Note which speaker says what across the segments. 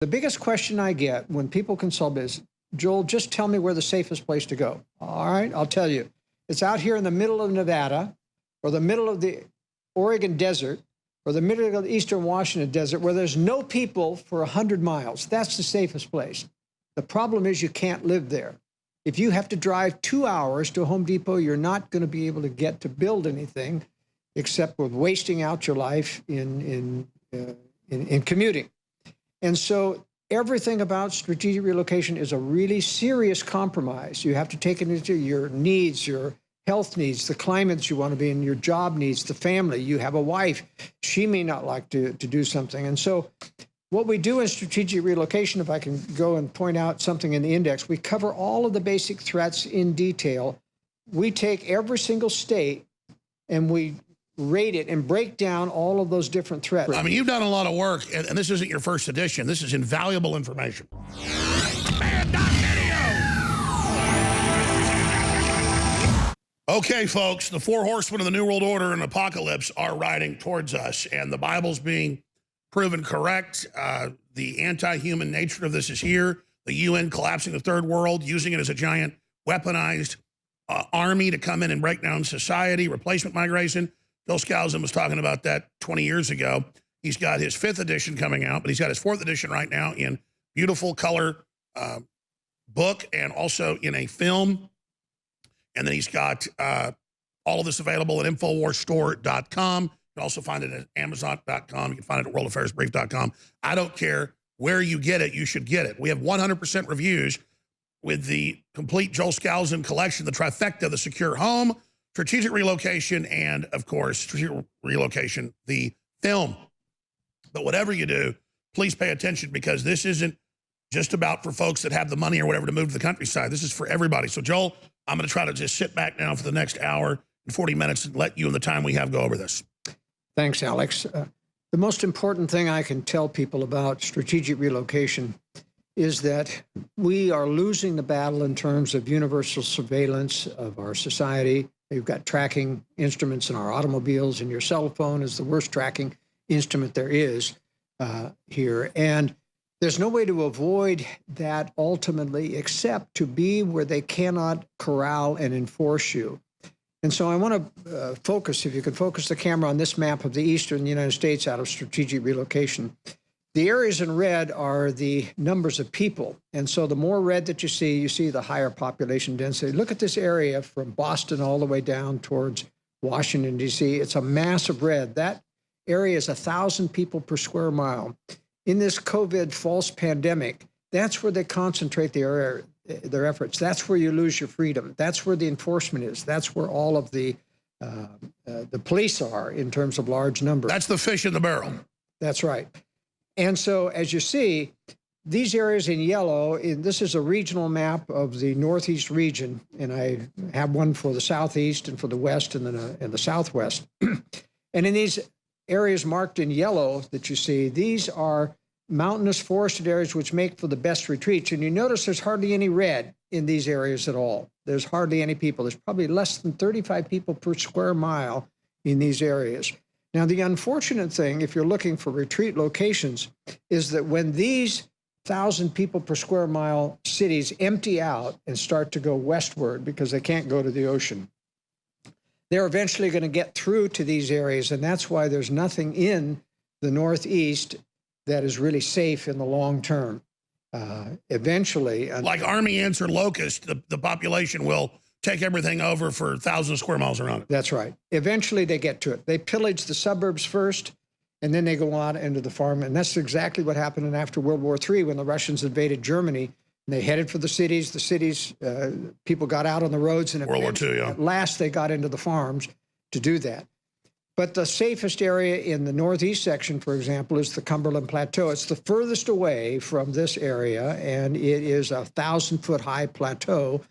Speaker 1: The biggest question I get when people consult me is, Joel, just tell me where the safest place to go. All right, I'll tell you. It's out here in the middle of Nevada, or the middle of the Oregon desert, or the middle of the eastern Washington desert, where there's no people for 100 miles. That's the safest place. The problem is you can't live there. If you have to drive 2 hours to a Home Depot, you're not going to be able to get to build anything except with wasting out your life in commuting. And so everything about strategic relocation is a really serious compromise. You have to take into your needs, your health needs, the climate you want to be in, your job needs, the family. You have a wife. She may not like to do something. And so what we do in strategic relocation, if I can go and point out something in the index, we cover all of the basic threats in detail. We take every single state and we rate it and break down all of those different threats.
Speaker 2: I mean, you've done a lot of work, and this isn't your first edition. This is invaluable information. Okay, folks, the four horsemen of the New World Order and apocalypse are riding towards us, and the Bible's being proven correct. The anti-human nature of this is here. The UN collapsing the third world, using it as a giant weaponized army to come in and break down society, replacement migration. Joel Skousen was talking about that 20 years ago. He's got his 5th edition coming out, but he's got his 4th edition right now in beautiful color book and also in a film. And then he's got all of this available at In.fo.wa.rs.com. You can also find it at Amazon.com. You can find it at WorldAffairsBrief.com. I don't care where you get it, you should get it. We have 100% reviews with the complete Joel Skousen collection, the trifecta, the secure home, strategic relocation, and, of course, strategic relocation, the film. But whatever you do, please pay attention, because this isn't just about for folks that have the money or whatever to move to the countryside. This is for everybody. So, Joel, I'm going to try to just sit back now for the next hour and 40 minutes and let you and the time we have go over this.
Speaker 1: Thanks, Alex. The most important thing I can tell people about strategic relocation is that we are losing the battle in terms of universal surveillance of our society. We've got tracking instruments in our automobiles, and your cell phone is the worst tracking instrument there is here. And there's no way to avoid that ultimately except to be where they cannot corral and enforce you. And so I want to focus, if you could focus the camera on this map of the eastern United States out of strategic relocation. The areas in red are the numbers of people. And so the more red that you see the higher population density. Look at this area from Boston all the way down towards Washington, D.C. It's a massive red. That area is 1,000 people per square mile. In this COVID false pandemic, that's where they concentrate their efforts. That's where you lose your freedom. That's where the enforcement is. That's where all of the police are in terms of large numbers.
Speaker 2: That's the fish in the barrel.
Speaker 1: That's right. And so, as you see, these areas in yellow, this is a regional map of the Northeast region, and I have one for the Southeast and for the West and the Southwest. And in these areas marked in yellow that you see, these are mountainous forested areas which make for the best retreats. And you notice there's hardly any red in these areas at all. There's hardly any people. There's probably less than 35 people per square mile in these areas. Now, the unfortunate thing, if you're looking for retreat locations, is that when these 1,000 people per square mile cities empty out and start to go westward because they can't go to the ocean, they're eventually going to get through to these areas. And that's why there's nothing in the Northeast that is really safe in the long term. Eventually.
Speaker 2: Like army ants or locusts, the population will take everything over for thousands of square miles around it.
Speaker 1: That's right. Eventually they get to it. They pillage the suburbs first, and then they go on into the farm. And that's exactly what happened after World War III when the Russians invaded Germany. And they headed for the cities. The cities, people got out on the roads. And
Speaker 2: World War II, yeah.
Speaker 1: At last they got into the farms to do that. But the safest area in the Northeast section, for example, is the Cumberland Plateau. It's the furthest away from this area, and it is a 1,000-foot high plateau.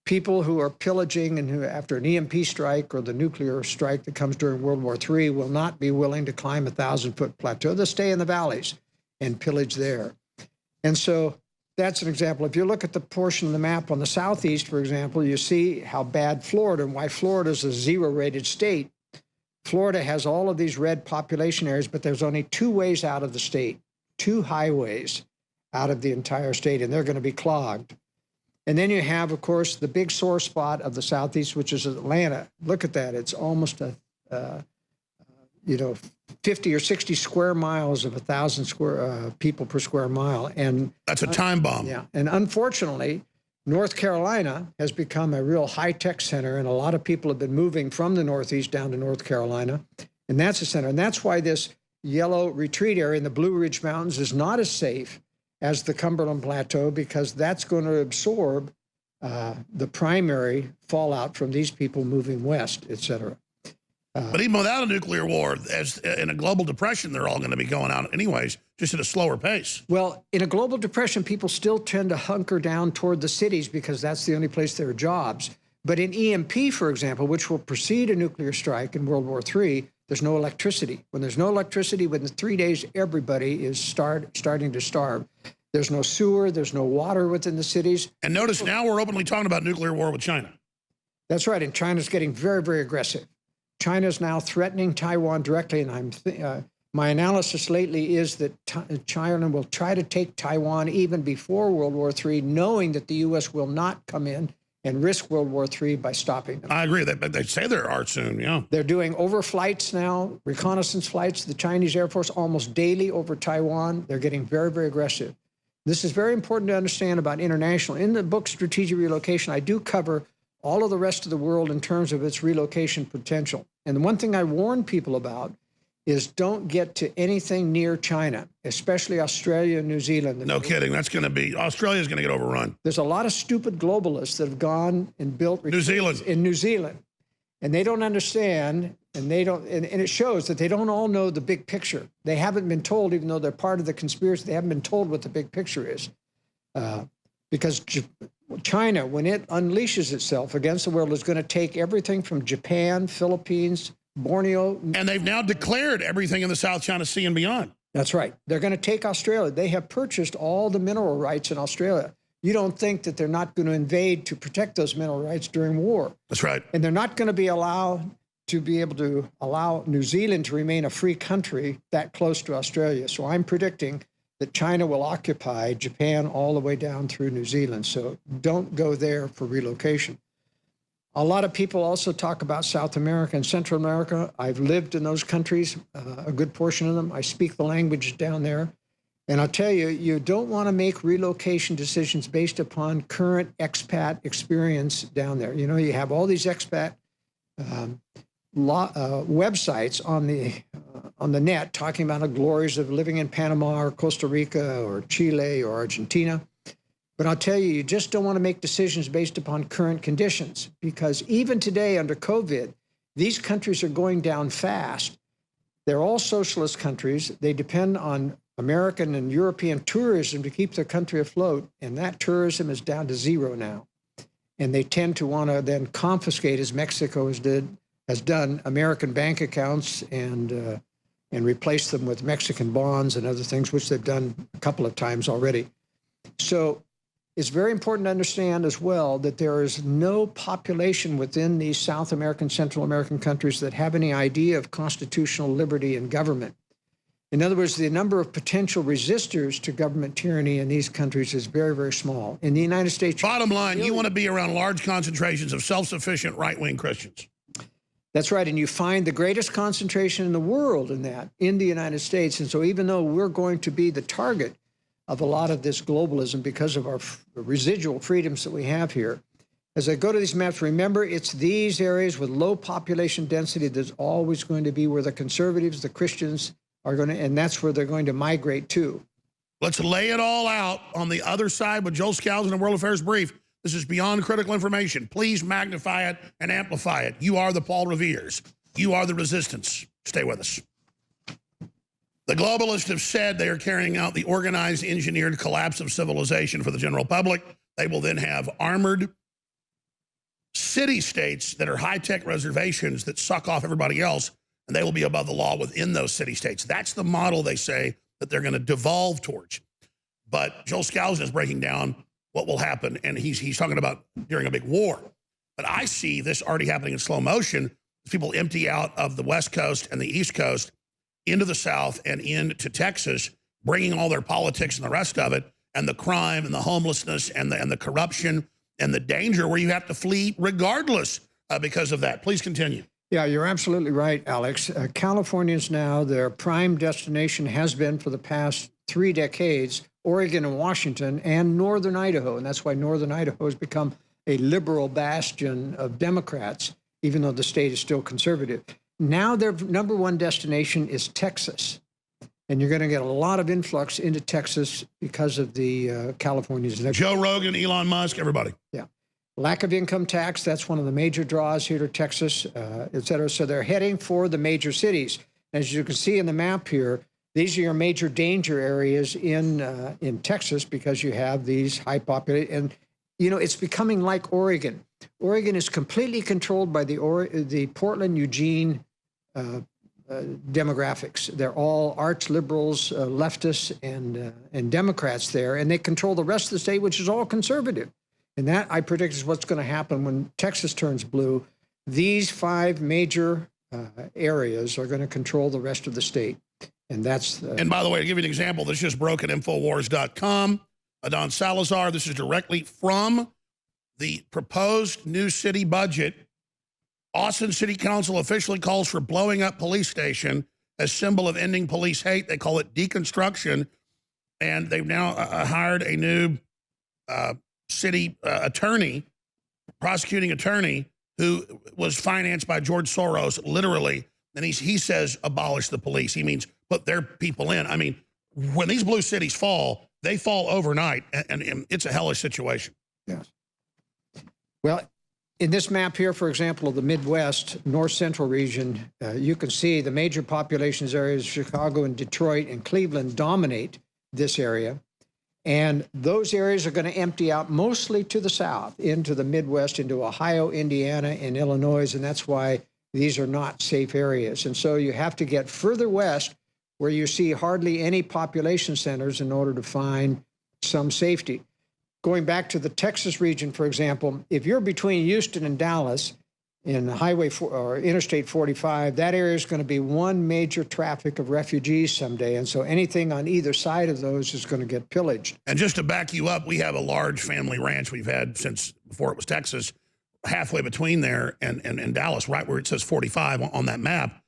Speaker 1: People who are pillaging and who, after an EMP strike or the nuclear strike that comes during World War III, will not be willing to climb a 1,000-foot plateau. They'll stay in the valleys and pillage there. And so that's an example. If you look at the portion of the map on the Southeast, for example, you see how bad Florida, and why Florida is a 0-rated state. Florida has all of these red population areas, but there's only 2 ways out of the state, 2 highways. out of the entire state, and they're going to be clogged. And then you have, of course, the big sore spot of the Southeast, which is Atlanta. Look at that. It's almost 50 or 60 square miles of 1,000 square people per square mile. And
Speaker 2: that's a time bomb.
Speaker 1: Yeah. And unfortunately, North Carolina has become a real high-tech center, and a lot of people have been moving from the Northeast down to North Carolina. And that's a center. And that's why this yellow retreat area in the Blue Ridge Mountains is not as safe as the Cumberland Plateau, because that's going to absorb the primary fallout from these people moving west, et cetera.
Speaker 2: But even without a nuclear war, as in a global depression, they're all going to be going out anyways, just at a slower pace.
Speaker 1: Well, in a global depression, people still tend to hunker down toward the cities because that's the only place there are jobs. But in EMP, for example, which will precede a nuclear strike in World War III, there's no electricity. When there's no electricity, within 3 days, everybody is starting to starve. There's no sewer, there's no water within the cities.
Speaker 2: And notice now we're openly talking about nuclear war with China.
Speaker 1: That's right, and China's getting very, very aggressive. China is now threatening Taiwan directly, and my analysis lately is that China will try to take Taiwan even before World War III, knowing that the U.S. will not come in and risk World War III by stopping them.
Speaker 2: I agree. They say there are soon, yeah.
Speaker 1: They're doing overflights now, reconnaissance flights, the Chinese Air Force almost daily over Taiwan. They're getting very, very aggressive. This is very important to understand about international. In the book, Strategic Relocation, I do cover all of the rest of the world in terms of its relocation potential. And the one thing I warn people about is don't get to anything near China, especially Australia and New Zealand.
Speaker 2: No kidding. That's going to be, Australia's going to get overrun.
Speaker 1: There's a lot of stupid globalists that have gone and built
Speaker 2: New Zealand.
Speaker 1: In New Zealand. And they don't understand, and it shows that they don't all know the big picture. They haven't been told, even though they're part of the conspiracy, they haven't been told what the big picture is. Because China, when it unleashes itself against the world, is going to take everything from Japan, Philippines, Borneo.
Speaker 2: And they've now declared everything in the South China Sea and beyond.
Speaker 1: That's right. They're going to take Australia. They have purchased all the mineral rights in Australia. You don't think that they're not going to invade to protect those mineral rights during war.
Speaker 2: That's right.
Speaker 1: And they're not going to be allowed to be able to allow New Zealand to remain a free country that close to Australia. So I'm predicting that China will occupy Japan all the way down through New Zealand. So don't go there for relocation. A lot of people also talk about South America and Central America. I've lived in those countries, a good portion of them. I speak the language down there. And I'll tell you, you don't want to make relocation decisions based upon current expat experience down there. You know, you have all these expat websites on the net talking about the glories of living in Panama or Costa Rica or Chile or Argentina. But I'll tell you, you just don't want to make decisions based upon current conditions, because even today under COVID, these countries are going down fast. They're all socialist countries. They depend on American and European tourism to keep their country afloat, and that tourism is down to zero now. And they tend to want to then confiscate, as Mexico has done, American bank accounts and replace them with Mexican bonds and other things, which they've done a couple of times already. So it's very important to understand as well that there is no population within these South American, Central American countries that have any idea of constitutional liberty and government. In other words, the number of potential resistors to government tyranny in these countries is very, very small. In the United States...
Speaker 2: Bottom line, you want to be around large concentrations of self-sufficient right-wing Christians.
Speaker 1: That's right, and you find the greatest concentration in the world in the United States. And so even though we're going to be the target of a lot of this globalism because of our residual freedoms that we have here, as I go to these maps, remember, it's these areas with low population density that's always going to be where the conservatives, the Christians, are going to, and that's where they're going to migrate to.
Speaker 2: Let's lay it all out on the other side with Joel Scalzo and World Affairs Brief. This is beyond critical information. Please magnify it and amplify it. You are the Paul Revere's. You are the resistance. Stay with us. The globalists have said they are carrying out the organized, engineered collapse of civilization for the general public. They will then have armored city-states that are high-tech reservations that suck off everybody else, and they will be above the law within those city-states. That's the model they say that they're going to devolve towards. But Joel Scalzo is breaking down what will happen, and he's talking about during a big war. But I see this already happening in slow motion as people empty out of the West Coast and the East Coast into the South and into Texas, bringing all their politics and the rest of it, and the crime and the homelessness and the corruption and the danger where you have to flee regardless because of that. Please continue.
Speaker 1: Yeah, you're absolutely right, Alex. Californians now, their prime destination has been for the past 3 decades, Oregon and Washington and northern Idaho. And that's why northern Idaho has become a liberal bastion of Democrats, even though the state is still conservative. Now their number one destination is Texas. And you're going to get a lot of influx into Texas because of the Californians.
Speaker 2: Joe Rogan, Elon Musk, everybody.
Speaker 1: Yeah. Lack of income tax, that's one of the major draws here to Texas, et cetera. So they're heading for the major cities. As you can see in the map here, these are your major danger areas in Texas because you have these high populated. And, you know, it's becoming like Oregon. Oregon is completely controlled by the Portland, Eugene demographics. They're all arch liberals, leftists, and Democrats there, and they control the rest of the state, which is all conservative. And that, I predict, is what's going to happen when Texas turns blue. These 5 major areas are going to control the rest of the state. And that's...
Speaker 2: and by the way, to give you an example, this just broke at In.fo.wa.rs.com. Adon Salazar, this is directly from the proposed new city budget. Austin City Council officially calls for blowing up police station as symbol of ending police hate. They call it deconstruction. And they've now hired a new city attorney, prosecuting attorney, who was financed by George Soros, literally. And he says abolish the police. He means put their people in. I mean, when these blue cities fall, they fall overnight, and it's a hellish situation.
Speaker 1: Yes. Well, in this map here, for example, of the Midwest, North Central region, you can see the major populations areas, Chicago and Detroit and Cleveland, dominate this area. And those areas are going to empty out mostly to the south, into the Midwest, into Ohio, Indiana, and Illinois. And that's why these are not safe areas. And so you have to get further west where you see hardly any population centers in order to find some safety. Going back to the Texas region, for example, if you're between Houston and Dallas in or Interstate 45, that area is going to be one major traffic of refugees someday. And so anything on either side of those is going to get pillaged.
Speaker 2: And just to back you up, we have a large family ranch we've had since before it was Texas, halfway between there and Dallas, right where it says 45 on that map.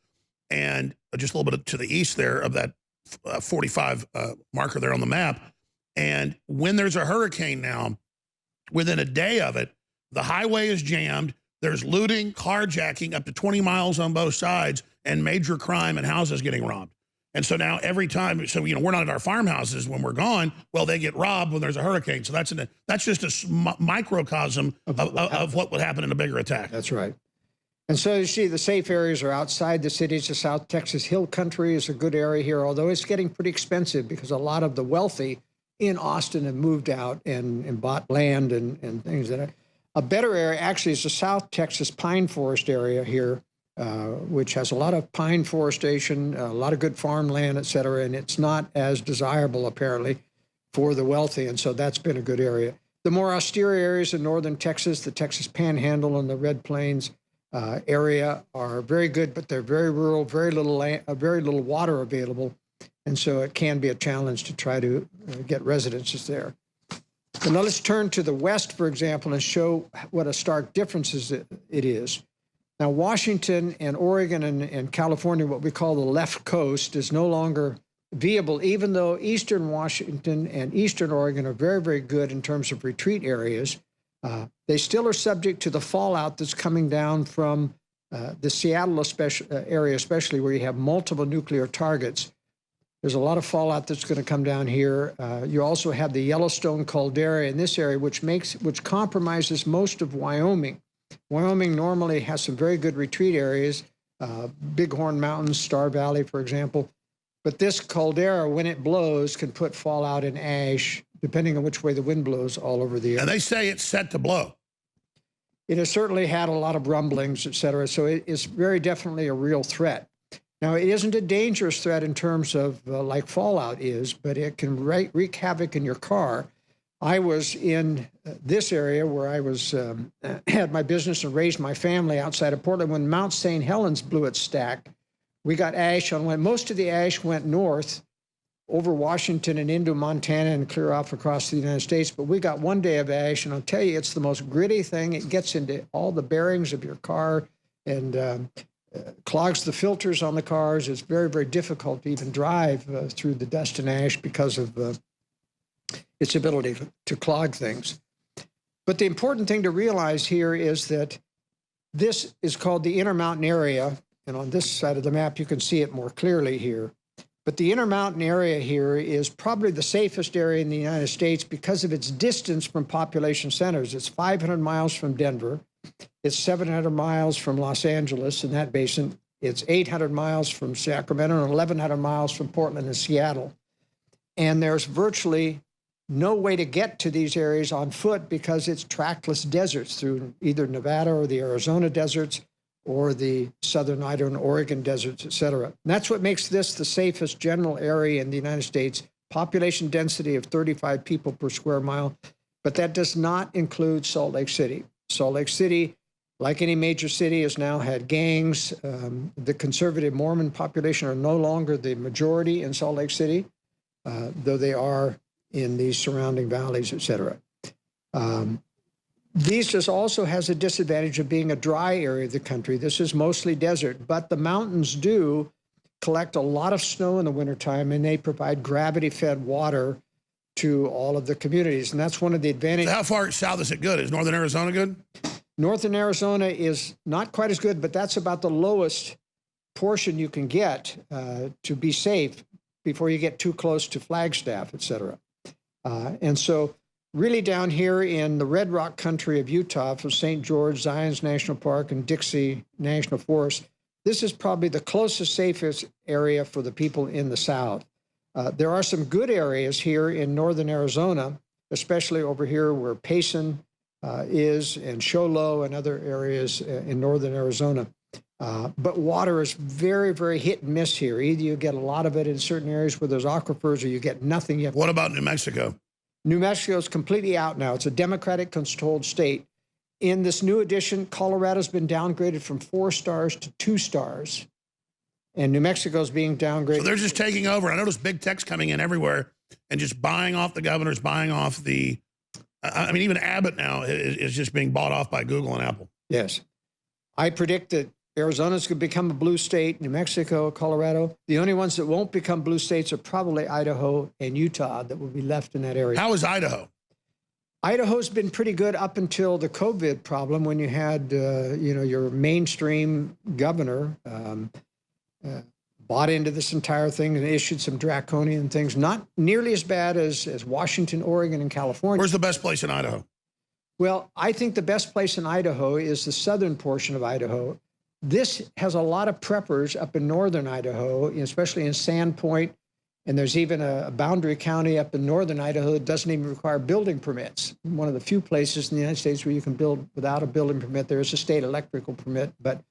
Speaker 2: And just a little bit to the east there of that 45 marker there on the map. And when there's a hurricane now, within a day of it, the highway is jammed. There's looting, carjacking up to 20 miles on both sides, and major crime and houses getting robbed. And so now every time, so, you know, we're not at our farmhouses when we're gone. Well, they get robbed when there's a hurricane. So that's just a microcosm of what would happen in a bigger attack.
Speaker 1: That's right. And so you see the safe areas are outside the cities. The South Texas Hill Country is a good area here, although it's getting pretty expensive because a lot of the wealthy in Austin have moved out and bought land and things that are. A better area actually is the South Texas pine forest area here, which has a lot of pine forestation, a lot of good farmland, et cetera, and it's not as desirable apparently for the wealthy, and so that's been a good area. The more austere areas in northern Texas, the Texas Panhandle and the Red Plains area are very good, but they're very rural, very little water available, and so it can be a challenge to try to get residences there. But now let's turn to the west, for example, and show what a stark difference it is. Now, Washington and Oregon and California, what we call the left coast, is no longer viable, even though eastern Washington and eastern Oregon are very, very good in terms of retreat areas. They still are subject to the fallout that's coming down from the Seattle area, especially where you have multiple nuclear targets. There's a lot of fallout that's going to come down here. You also have the Yellowstone caldera in this area, which compromises most of Wyoming. Wyoming normally has some very good retreat areas, Bighorn Mountains, Star Valley, for example. But this caldera, when it blows, can put fallout and ash, depending on which way the wind blows, all over the area.
Speaker 2: And they say it's set to blow.
Speaker 1: It has certainly had a lot of rumblings, et cetera, so it is very definitely a real threat. Now, it isn't a dangerous threat in terms of like fallout is, but it can wreak havoc in your car. I was in this area where I was had my business and raised my family outside of Portland when Mount St. Helens blew its stack. We got ash on when most of the ash went north over Washington and into Montana and clear off across the United States. But we got 1 day of ash, and I'll tell you, it's the most gritty thing. It gets into all the bearings of your car and clogs the filters on the cars. It's very, very difficult to even drive through the dust and ash because of its ability to clog things. But the important thing to realize here is that this is called the Intermountain area. And on this side of the map, you can see it more clearly here. But the Intermountain area here is probably the safest area in the United States because of its distance from population centers. It's 500 miles from Denver. It's 700 miles from Los Angeles in that basin. It's 800 miles from Sacramento and 1,100 miles from Portland and Seattle. And there's virtually no way to get to these areas on foot because it's trackless deserts through either Nevada or the Arizona deserts or the southern Idaho and Oregon deserts, et cetera. And that's what makes this the safest general area in the United States. Population density of 35 people per square mile, but that does not include Salt Lake City. Salt Lake City, like any major city, has now had gangs. The conservative Mormon population are no longer the majority in Salt Lake City, though they are in the surrounding valleys, et cetera. This also has a disadvantage of being a dry area of the country. This is mostly desert, but the mountains do collect a lot of snow in the wintertime, and they provide gravity-fed water to all of the communities. And that's one of the advantages.
Speaker 2: So how far south is it good? Is northern Arizona good?
Speaker 1: Northern Arizona is not quite as good, but that's about the lowest portion you can get to be safe before you get too close to Flagstaff, et cetera. And so really down here in the Red Rock country of Utah, from St. George, Zion's National Park, and Dixie National Forest, this is probably the closest, safest area for the people in the South. There are some good areas here in northern Arizona, especially over here where Payson is, and Show Low and other areas in northern Arizona. But water is very, very hit and miss here. Either you get a lot of it in certain areas where there's aquifers, or you get nothing.
Speaker 2: What about New Mexico?
Speaker 1: New Mexico is completely out now. It's a Democratic-controlled state. In this new edition, Colorado's been downgraded from 4 stars to 2 stars, and New Mexico's being downgraded.
Speaker 2: So they're just taking over. I notice big tech's coming in everywhere and just buying off the governors, buying off the, I mean, even Abbott now is just being bought off by Google and Apple.
Speaker 1: Yes. I predict that Arizona's going to become a blue state, New Mexico, Colorado. The only ones that won't become blue states are probably Idaho and Utah that will be left in that area.
Speaker 2: How is Idaho?
Speaker 1: Idaho's been pretty good up until the COVID problem, when you had, your mainstream governor bought into this entire thing and issued some draconian things. Not nearly as bad as Washington, Oregon, and California.
Speaker 2: Where's the best place in Idaho?
Speaker 1: Well, I think the best place in Idaho is the southern portion of Idaho. This has a lot of preppers up in northern Idaho, especially in Sandpoint, and there's even a boundary county up in northern Idaho that doesn't even require building permits. One of the few places in the United States where you can build without a building permit. There is a state electrical permit, but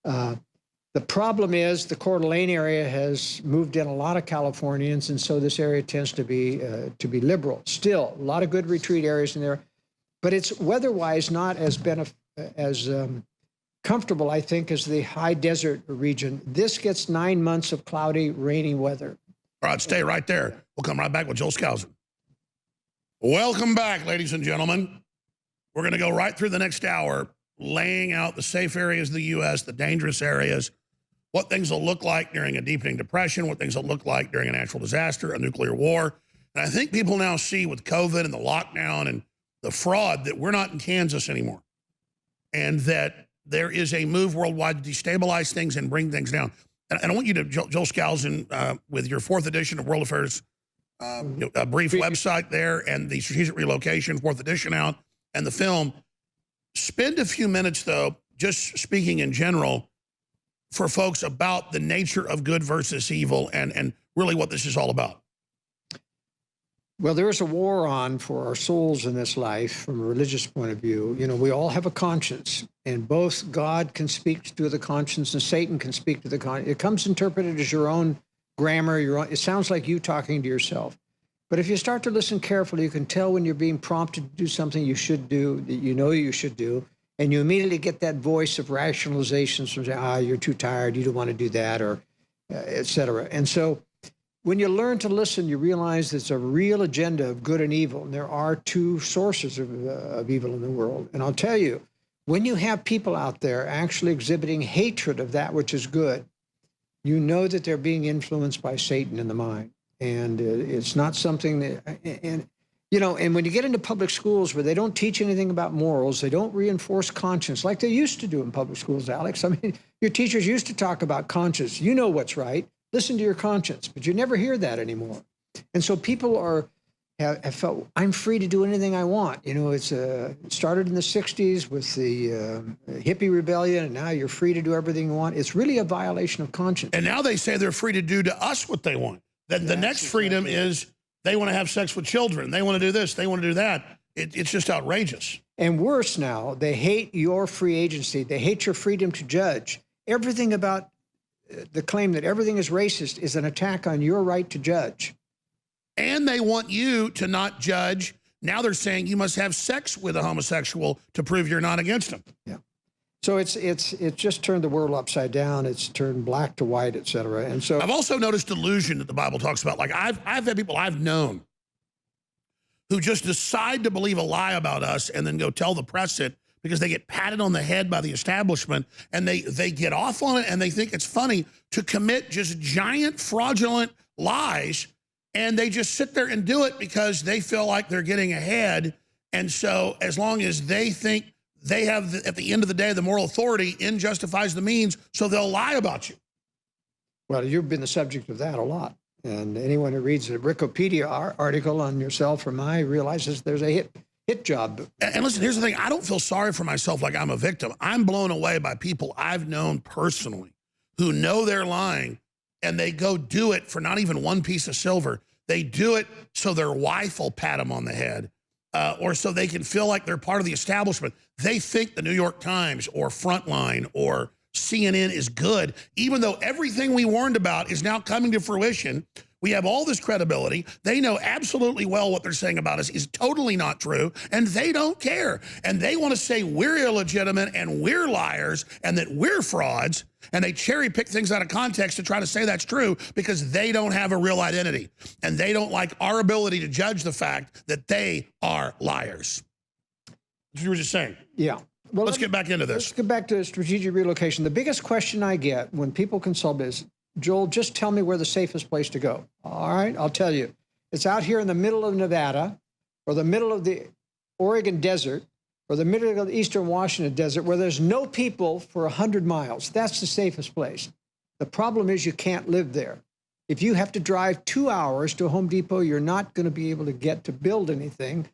Speaker 1: the problem is the Coeur d'Alene area has moved in a lot of Californians, and so this area tends to be liberal. Still, a lot of good retreat areas in there, but it's weather-wise not as comfortable, I think, as the high desert region. This gets 9 months of cloudy, rainy weather.
Speaker 2: All right, stay right there. We'll come right back with Joel Skousen. Welcome back, ladies and gentlemen. We're going to go right through the next hour, laying out the safe areas of the U.S., the dangerous areas, what things will look like during a deepening depression, what things will look like during a natural disaster, a nuclear war. And I think people now see with COVID and the lockdown and the fraud that we're not in Kansas anymore, and that there is a move worldwide to destabilize things and bring things down. And I want you to, Joel Skousen, with your 4th edition of World Affairs, a brief website there, and the strategic relocation, 4th edition out, and the film. Spend a few minutes, though, just speaking in general, for folks about the nature of good versus evil and really what this is all about.
Speaker 1: Well, there is a war on for our souls in this life from a religious point of view. You know, we all have a conscience, and both God can speak to the conscience and Satan can speak to the conscience. It comes interpreted as your own grammar, it sounds like you talking to yourself. But if you start to listen carefully, you can tell when you're being prompted to do something you should do, that you know you should do, and you immediately get that voice of rationalizations from, you're too tired, you don't want to do that, or et cetera. And so when you learn to listen, you realize there's a real agenda of good and evil. And there are two sources of evil in the world. And I'll tell you, when you have people out there actually exhibiting hatred of that which is good, you know that they're being influenced by Satan in the mind. And it's not something that, and when you get into public schools where they don't teach anything about morals, they don't reinforce conscience like they used to do in public schools, Alex. I mean, your teachers used to talk about conscience. You know what's right. Listen to your conscience. But you never hear that anymore. And so people have felt, I'm free to do anything I want. It started in the 60s with the hippie rebellion, and now you're free to do everything you want. It's really a violation of conscience.
Speaker 2: And now they say they're free to do to us what they want. That the next freedom is they want to have sex with children. They want to do this. They want to do that. It's just outrageous.
Speaker 1: And worse now, they hate your free agency. They hate your freedom to judge. Everything about the claim that everything is racist is an attack on your right to judge.
Speaker 2: And they want you to not judge. Now they're saying you must have sex with a homosexual to prove you're not against them.
Speaker 1: Yeah. So it's just turned the world upside down. It's turned black to white, et cetera. And so
Speaker 2: I've also noticed delusion that the Bible talks about. Like I've had people I've known who just decide to believe a lie about us and then go tell the press it because they get patted on the head by the establishment, and they get off on it, and they think it's funny to commit just giant fraudulent lies, and they just sit there and do it because they feel like they're getting ahead. And so as long as they think they have, at the end of the day, the moral authority, end justifies the means, so they'll lie about you.
Speaker 1: Well, you've been the subject of that a lot. And anyone who reads a Wikipedia article on yourself or mine realizes there's a hit job.
Speaker 2: And listen, here's the thing. I don't feel sorry for myself like I'm a victim. I'm blown away by people I've known personally who know they're lying, and they go do it for not even one piece of silver. They do it so their wife will pat them on the head, or so they can feel like they're part of the establishment. They think the New York Times or Frontline or CNN is good, even though everything we warned about is now coming to fruition. We have all this credibility. They know absolutely well what they're saying about us is totally not true, and they don't care. And they want to say we're illegitimate and we're liars and that we're frauds, and they cherry pick things out of context to try to say that's true because they don't have a real identity, and they don't like our ability to judge the fact that they are liars. That's what you were just saying.
Speaker 1: Yeah. Well,
Speaker 2: let's get back into this.
Speaker 1: Let's get back to strategic relocation. The biggest question I get when people consult is, Joel, just tell me where the safest place to go. All right, I'll tell you. It's out here in the middle of Nevada, or the middle of the Oregon desert, or the middle of the eastern Washington desert, where there's no people for 100 miles. That's the safest place. The problem is you can't live there. If you have to drive 2 hours to Home Depot, you're not going to be able to get to build anything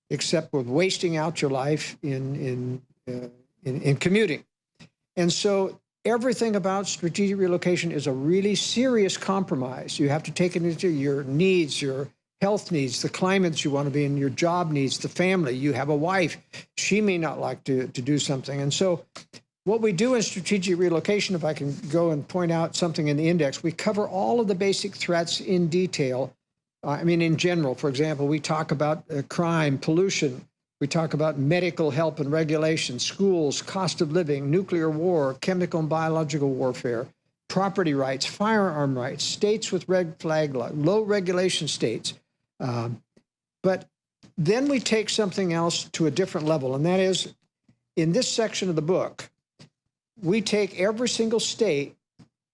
Speaker 1: except with wasting out your life in commuting. And so everything about strategic relocation is a really serious compromise. You have to take into your needs, your health needs, the climates you want to be in, your job needs, the family. You have a wife. She may not like to do something. And so what we do in strategic relocation, if I can go and point out something in the index, we cover all of the basic threats in detail. In general, for example, we talk about crime, pollution. We talk about medical help and regulation, schools, cost of living, nuclear war, chemical and biological warfare, property rights, firearm rights, states with red flag law, low regulation states. But then we take something else to a different level, and that is, in this section of the book, we take every single state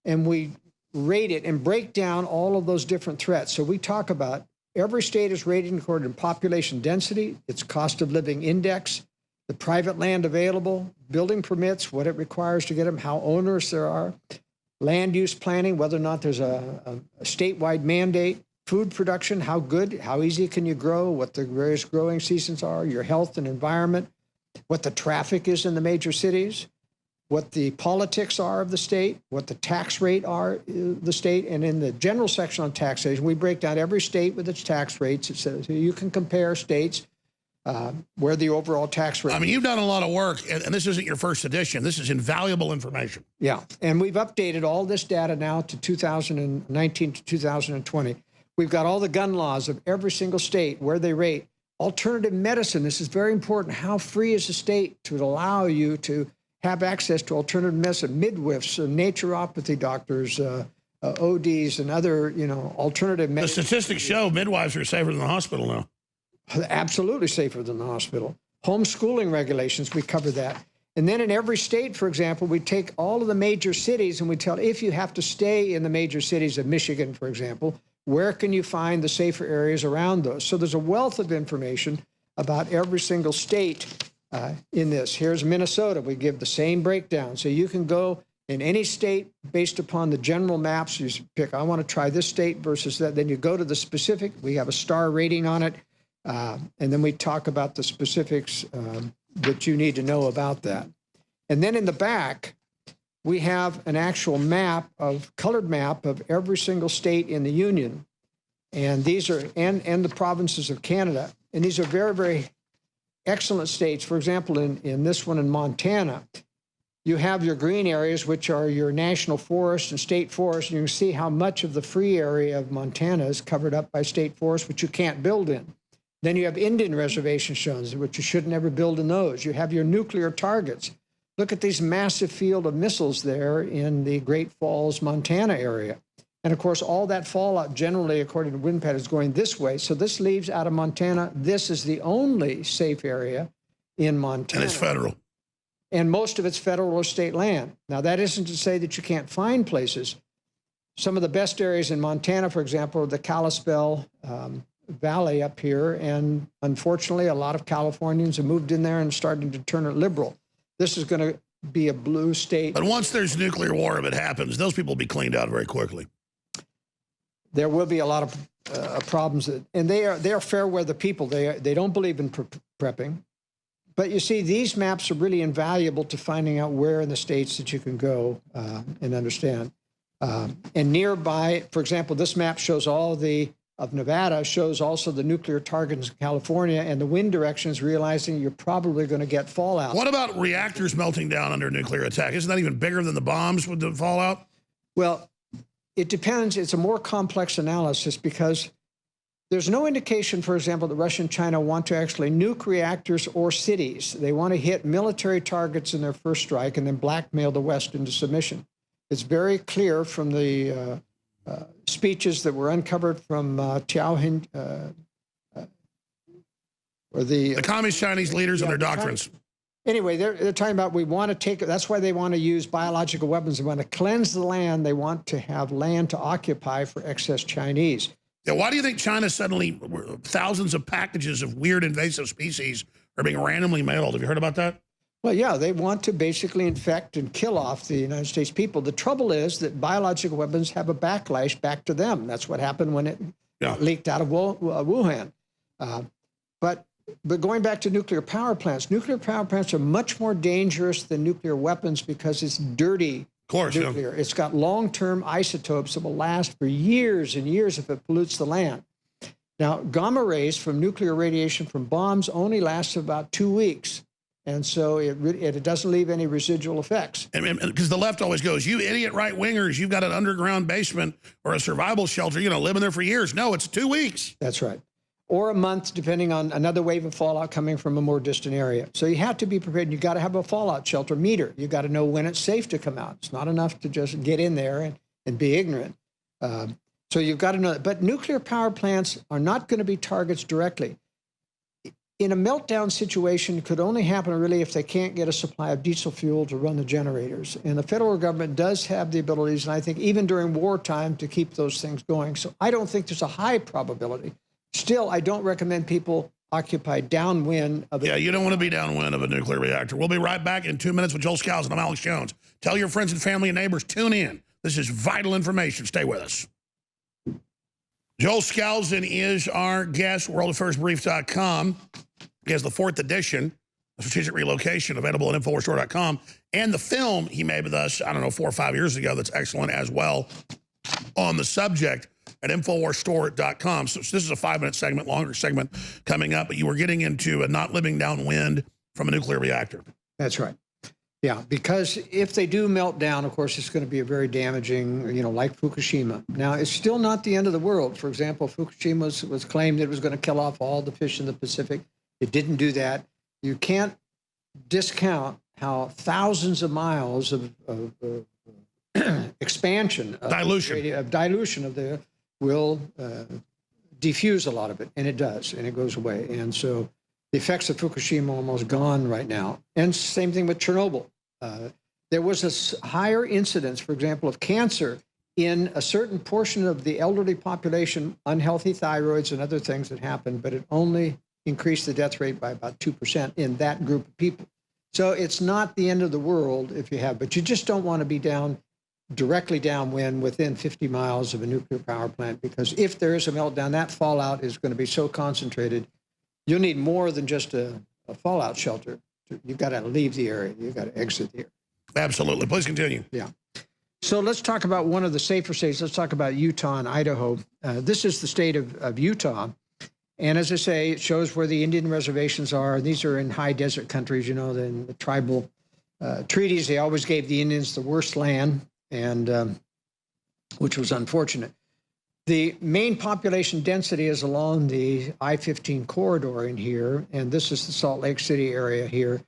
Speaker 1: and we rate it and break down all of those different threats. So we talk about every state is rated according to population density, its cost of living index, the private land available, building permits, what it requires to get them, how onerous there are, land use planning, whether or not there's a statewide mandate, food production, how good, how easy can you grow, what the various growing seasons are, your health and environment, what the traffic is in the major cities, what the politics are of the state, what the tax rate are the state, and in the general section on taxation, we break down every state with its tax rates. It says you can compare states where the overall tax rate.
Speaker 2: I mean, you've done a lot of work, and this isn't your first edition. This is invaluable information.
Speaker 1: Yeah, and we've updated all this data now to 2019 to 2020. We've got all the gun laws of every single state, where they rate. Alternative medicine, this is very important. How free is the state to allow you to have access to alternative medicine, midwives, naturopathy doctors, ODs and other, alternative
Speaker 2: The
Speaker 1: measures.
Speaker 2: statistics show midwives are safer than the hospital now.
Speaker 1: Absolutely safer than the hospital. Homeschooling regulations, we cover that. And then in every state, for example, we take all of the major cities and we tell, if you have to stay in the major cities of Michigan, for example, where can you find the safer areas around those? So there's a wealth of information about every single state in this. Here's Minnesota. We give the same breakdown. So you can go in any state based upon the general maps. You pick, I want to try this state versus that. Then you go to the specific. We have a star rating on it. And then we talk about the specifics that you need to know about that. And then in the back, we have an actual map colored map of every single state in the Union. And these are, and the provinces of Canada. And these are very, very excellent states. For example, in this one in Montana, you have your green areas, which are your national forest and state forest. And you can see how much of the free area of Montana is covered up by state forest, which you can't build in. Then you have Indian reservation zones, which you should never build in those. You have your nuclear targets. Look at these massive field of missiles there in the Great Falls, Montana area. And of course, all that fallout generally, according to wind patterns, is going this way. So this leaves out of Montana. This is the only safe area in Montana.
Speaker 2: And it's federal.
Speaker 1: And most of it's federal or state land. Now, that isn't to say that you can't find places. Some of the best areas in Montana, for example, are the Kalispell Valley up here. And unfortunately, a lot of Californians have moved in there and started to turn it liberal. This is going to be a blue state.
Speaker 2: But once there's nuclear war, if it happens, those people will be cleaned out very quickly.
Speaker 1: There will be a lot of problems, and they are fair weather people. They don't believe in prepping. But you see, these maps are really invaluable to finding out where in the states that you can go and understand. And nearby, for example, this map shows of Nevada, shows also the nuclear targets in California and the wind directions, realizing you're probably going to get fallout.
Speaker 2: What about reactors melting down under nuclear attack? Isn't that even bigger than the bombs with the fallout?
Speaker 1: Well, it depends. It's a more complex analysis because there's no indication, for example, that Russia and China want to actually nuke reactors or cities. They want to hit military targets in their first strike and then blackmail the West into submission. It's very clear from the speeches that were uncovered from Tiaohin, or the
Speaker 2: Communist Chinese leaders and their doctrines.
Speaker 1: Anyway, they're talking about we want to take, that's why they want to use biological weapons. They want to cleanse the land. They want to have land to occupy for excess Chinese.
Speaker 2: Yeah, why do you think China suddenly, thousands of packages of weird invasive species are being randomly mailed? Have you heard about that?
Speaker 1: Well, yeah, they want to basically infect and kill off the United States people. The trouble is that biological weapons have a backlash back to them. That's what happened when it leaked out of Wuhan. But going back to nuclear power plants are much more dangerous than nuclear weapons because it's dirty nuclear. Yeah. It's got long-term isotopes that will last for years and years if it pollutes the land. Now, gamma rays from nuclear radiation from bombs only last about 2 weeks. And so it doesn't leave any residual effects.
Speaker 2: Because the left always goes, you idiot right-wingers, you've got an underground basement or a survival shelter, living there for years. No, it's 2 weeks.
Speaker 1: That's right. Or a month, depending on another wave of fallout coming from a more distant area. So you have to be prepared. You got to have a fallout shelter meter. You got to know when it's safe to come out. It's not enough to just get in there and be ignorant. So you've got to know that. But nuclear power plants are not going to be targets directly. In a meltdown situation, it could only happen really if they can't get a supply of diesel fuel to run the generators. And the federal government does have the abilities, and I think even during wartime, to keep those things going. So I don't think there's a high probability. Still, I don't recommend people occupy downwind of it.
Speaker 2: Yeah, you don't want to be downwind of a nuclear reactor. We'll be right back in 2 minutes with Joel Scalzo and I'm Alex Jones. Tell your friends and family and neighbors, tune in. This is vital information. Stay with us. Joel Scalzo is our guest, worldaffairsbrief.com. He has the 4th edition of Strategic Relocation available at In.fo.wa.rs.com. And the film he made with us, 4 or 5 years ago, that's excellent as well on the subject at In.fo.wa.rs.com. So this is a 5-minute segment, longer segment coming up, but you were getting into not living downwind from a nuclear reactor.
Speaker 1: That's right. Yeah, because if they do melt down, of course, it's going to be a very damaging, like Fukushima. Now, it's still not the end of the world. For example, Fukushima was claimed it was going to kill off all the fish in the Pacific. It didn't do that. You can't discount how thousands of miles of expansion of dilution of the will diffuse a lot of it, and it does, and it goes away. And so the effects of Fukushima are almost gone right now. And same thing with Chernobyl. There was a higher incidence, for example, of cancer in a certain portion of the elderly population, unhealthy thyroids and other things that happened, but it only increased the death rate by about 2% in that group of people. So it's not the end of the world if you have, but you just don't want to be directly downwind within 50 miles of a nuclear power plant, because if there is a meltdown, that fallout is going to be so concentrated, you'll need more than just a fallout shelter. You've got to leave the area. You've got to exit the area.
Speaker 2: Absolutely. Please continue.
Speaker 1: Yeah. So let's talk about one of the safer states. Let's talk about Utah and Idaho. This is the state of Utah. And as I say, it shows where the Indian reservations are. These are in high desert countries, you know, the tribal treaties. They always gave the Indians the worst land, and which was unfortunate. The main population density is along the I-15 corridor in here, and this is the Salt Lake City area here.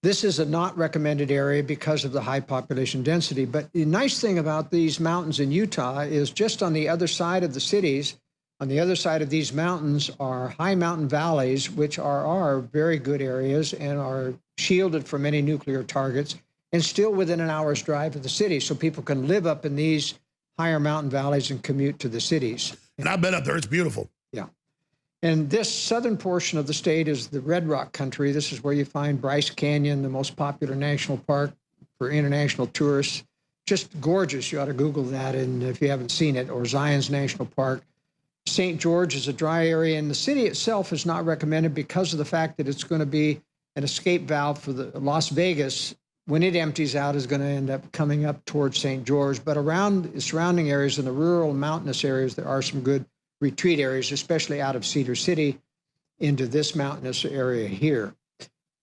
Speaker 1: This is a not recommended area because of the high population density. But the nice thing about these mountains in Utah is just on the other side of the cities, on the other side of these mountains are high mountain valleys, which are very good areas and are shielded from any nuclear targets and still within an hour's drive of the city. So people can live up in these higher mountain valleys and commute to the cities.
Speaker 2: And I've been up there. It's beautiful.
Speaker 1: Yeah. And this southern portion of the state is the Red Rock country. This is where you find Bryce Canyon, the most popular national park for international tourists. Just gorgeous. You ought to Google that, and if you haven't seen it, or Zion's National Park. St. George is a dry area, and the city itself is not recommended because of the fact that it's going to be an escape valve for the Las Vegas. When it empties out, is going to end up coming up towards St. George. But around the surrounding areas, in the rural mountainous areas, there are some good retreat areas, especially out of Cedar City into this mountainous area here.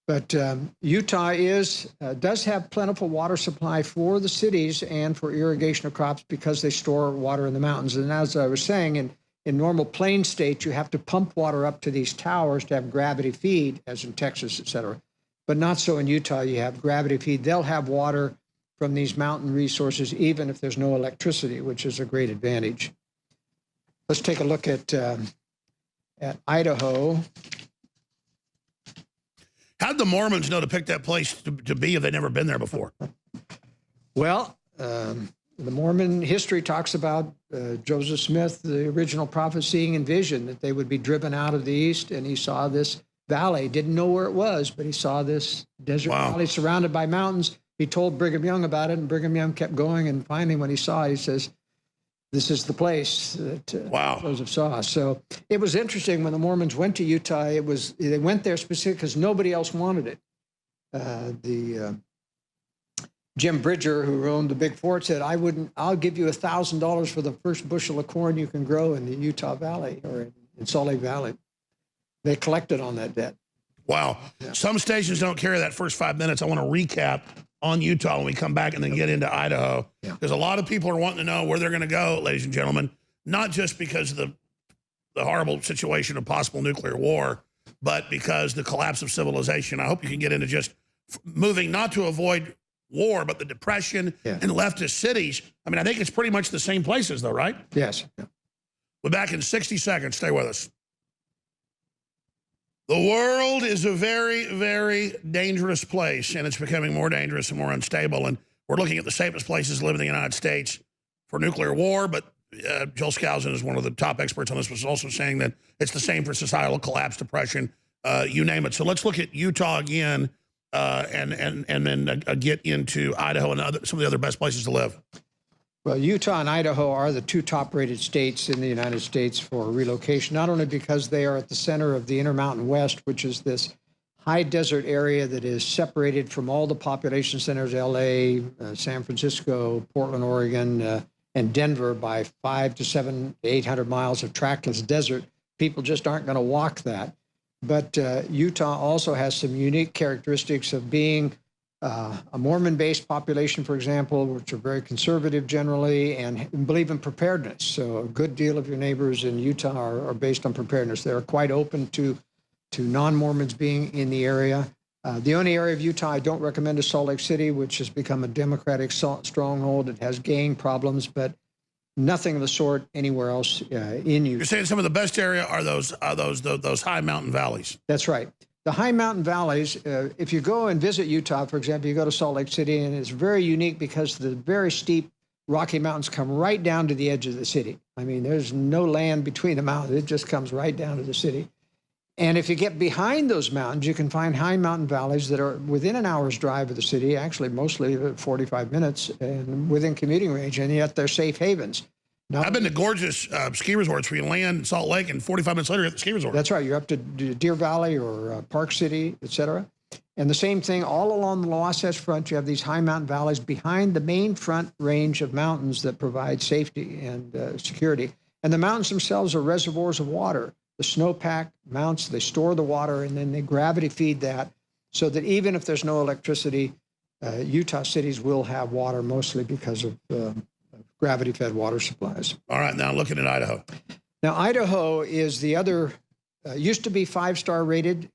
Speaker 1: But Utah does have plentiful water supply for the cities and for irrigation of crops because they store water in the mountains. And as I was saying, in normal plain states, you have to pump water up to these towers to have gravity feed, as in Texas, et cetera. But not so in Utah. You have gravity feed. They'll have water from these mountain resources, even if there's no electricity, which is a great advantage. Let's take a look at Idaho.
Speaker 2: How'd the Mormons know to pick that place to be if they'd never been there before?
Speaker 1: Well, the Mormon history talks about Joseph Smith, the original prophet, seeing in vision that they would be driven out of the east, and he saw this valley. Didn't know where it was, but he saw this desert valley surrounded by mountains. He told Brigham Young about it, and Brigham Young kept going, and finally when he saw it, he says, this is the place that Joseph saw. So it was interesting when the Mormons went to Utah. They went there specifically because nobody else wanted it. Jim Bridger, who owned the Big Fort, said, I'll give you $1,000 for the first bushel of corn you can grow in the Utah Valley or in Salt Lake Valley. They collected on that debt.
Speaker 2: Wow. Yeah. Some stations don't carry that first 5 minutes. I want to recap on Utah when we come back and then get into Idaho. Because a lot of people are wanting to know where they're going to go, ladies and gentlemen, not just because of the horrible situation of possible nuclear war, but because the collapse of civilization. I hope you can get into just moving not to avoid war, but the depression and leftist cities. I mean, I think it's pretty much the same places, though, right?
Speaker 1: Yes.
Speaker 2: We're back in 60 seconds. Stay with us. The world is a very, very dangerous place, and it's becoming more dangerous and more unstable. And we're looking at the safest places to live in the United States for nuclear war. But Joel Skousen is one of the top experts on this, was also saying that it's the same for societal collapse, depression, you name it. So let's look at Utah again, and then get into Idaho and some of the other best places to live.
Speaker 1: Well, Utah and Idaho are the two top-rated states in the United States for relocation, not only because they are at the center of the Intermountain West, which is this high desert area that is separated from all the population centers, LA, San Francisco, Portland, Oregon, and Denver by 500 to 800 miles of trackless desert. People just aren't going to walk that. But Utah also has some unique characteristics of being a Mormon-based population, for example, which are very conservative generally and believe in preparedness. So a good deal of your neighbors in Utah are based on preparedness. They're quite open to non-Mormons being in the area. The only area of Utah I don't recommend is Salt Lake City, which has become a Democratic stronghold. It has gang problems, but nothing of the sort anywhere else in Utah.
Speaker 2: You're saying some of the best area are those high mountain valleys.
Speaker 1: That's right. The high mountain valleys, if you go and visit Utah, for example, you go to Salt Lake City, and it's very unique because the very steep Rocky Mountains come right down to the edge of the city. I mean, there's no land between the mountains. It just comes right down to the city. And if you get behind those mountains, you can find high mountain valleys that are within an hour's drive of the city, actually mostly 45 minutes, and within commuting range, and yet they're safe havens. Now,
Speaker 2: I've been to gorgeous ski resorts where you land in Salt Lake and 45 minutes later you're at the ski resort.
Speaker 1: That's right. You're up to Deer Valley or Park City, et cetera. And the same thing all along the Wasatch Front. You have these high mountain valleys behind the main front range of mountains that provide safety and security. And the mountains themselves are reservoirs of water. The snowpack mounts, they store the water, and then they gravity feed that so that even if there's no electricity, Utah cities will have water, mostly because of gravity-fed water supplies.
Speaker 2: All right, now looking at Idaho.
Speaker 1: Now, Idaho is the other, used to be 5-star rated.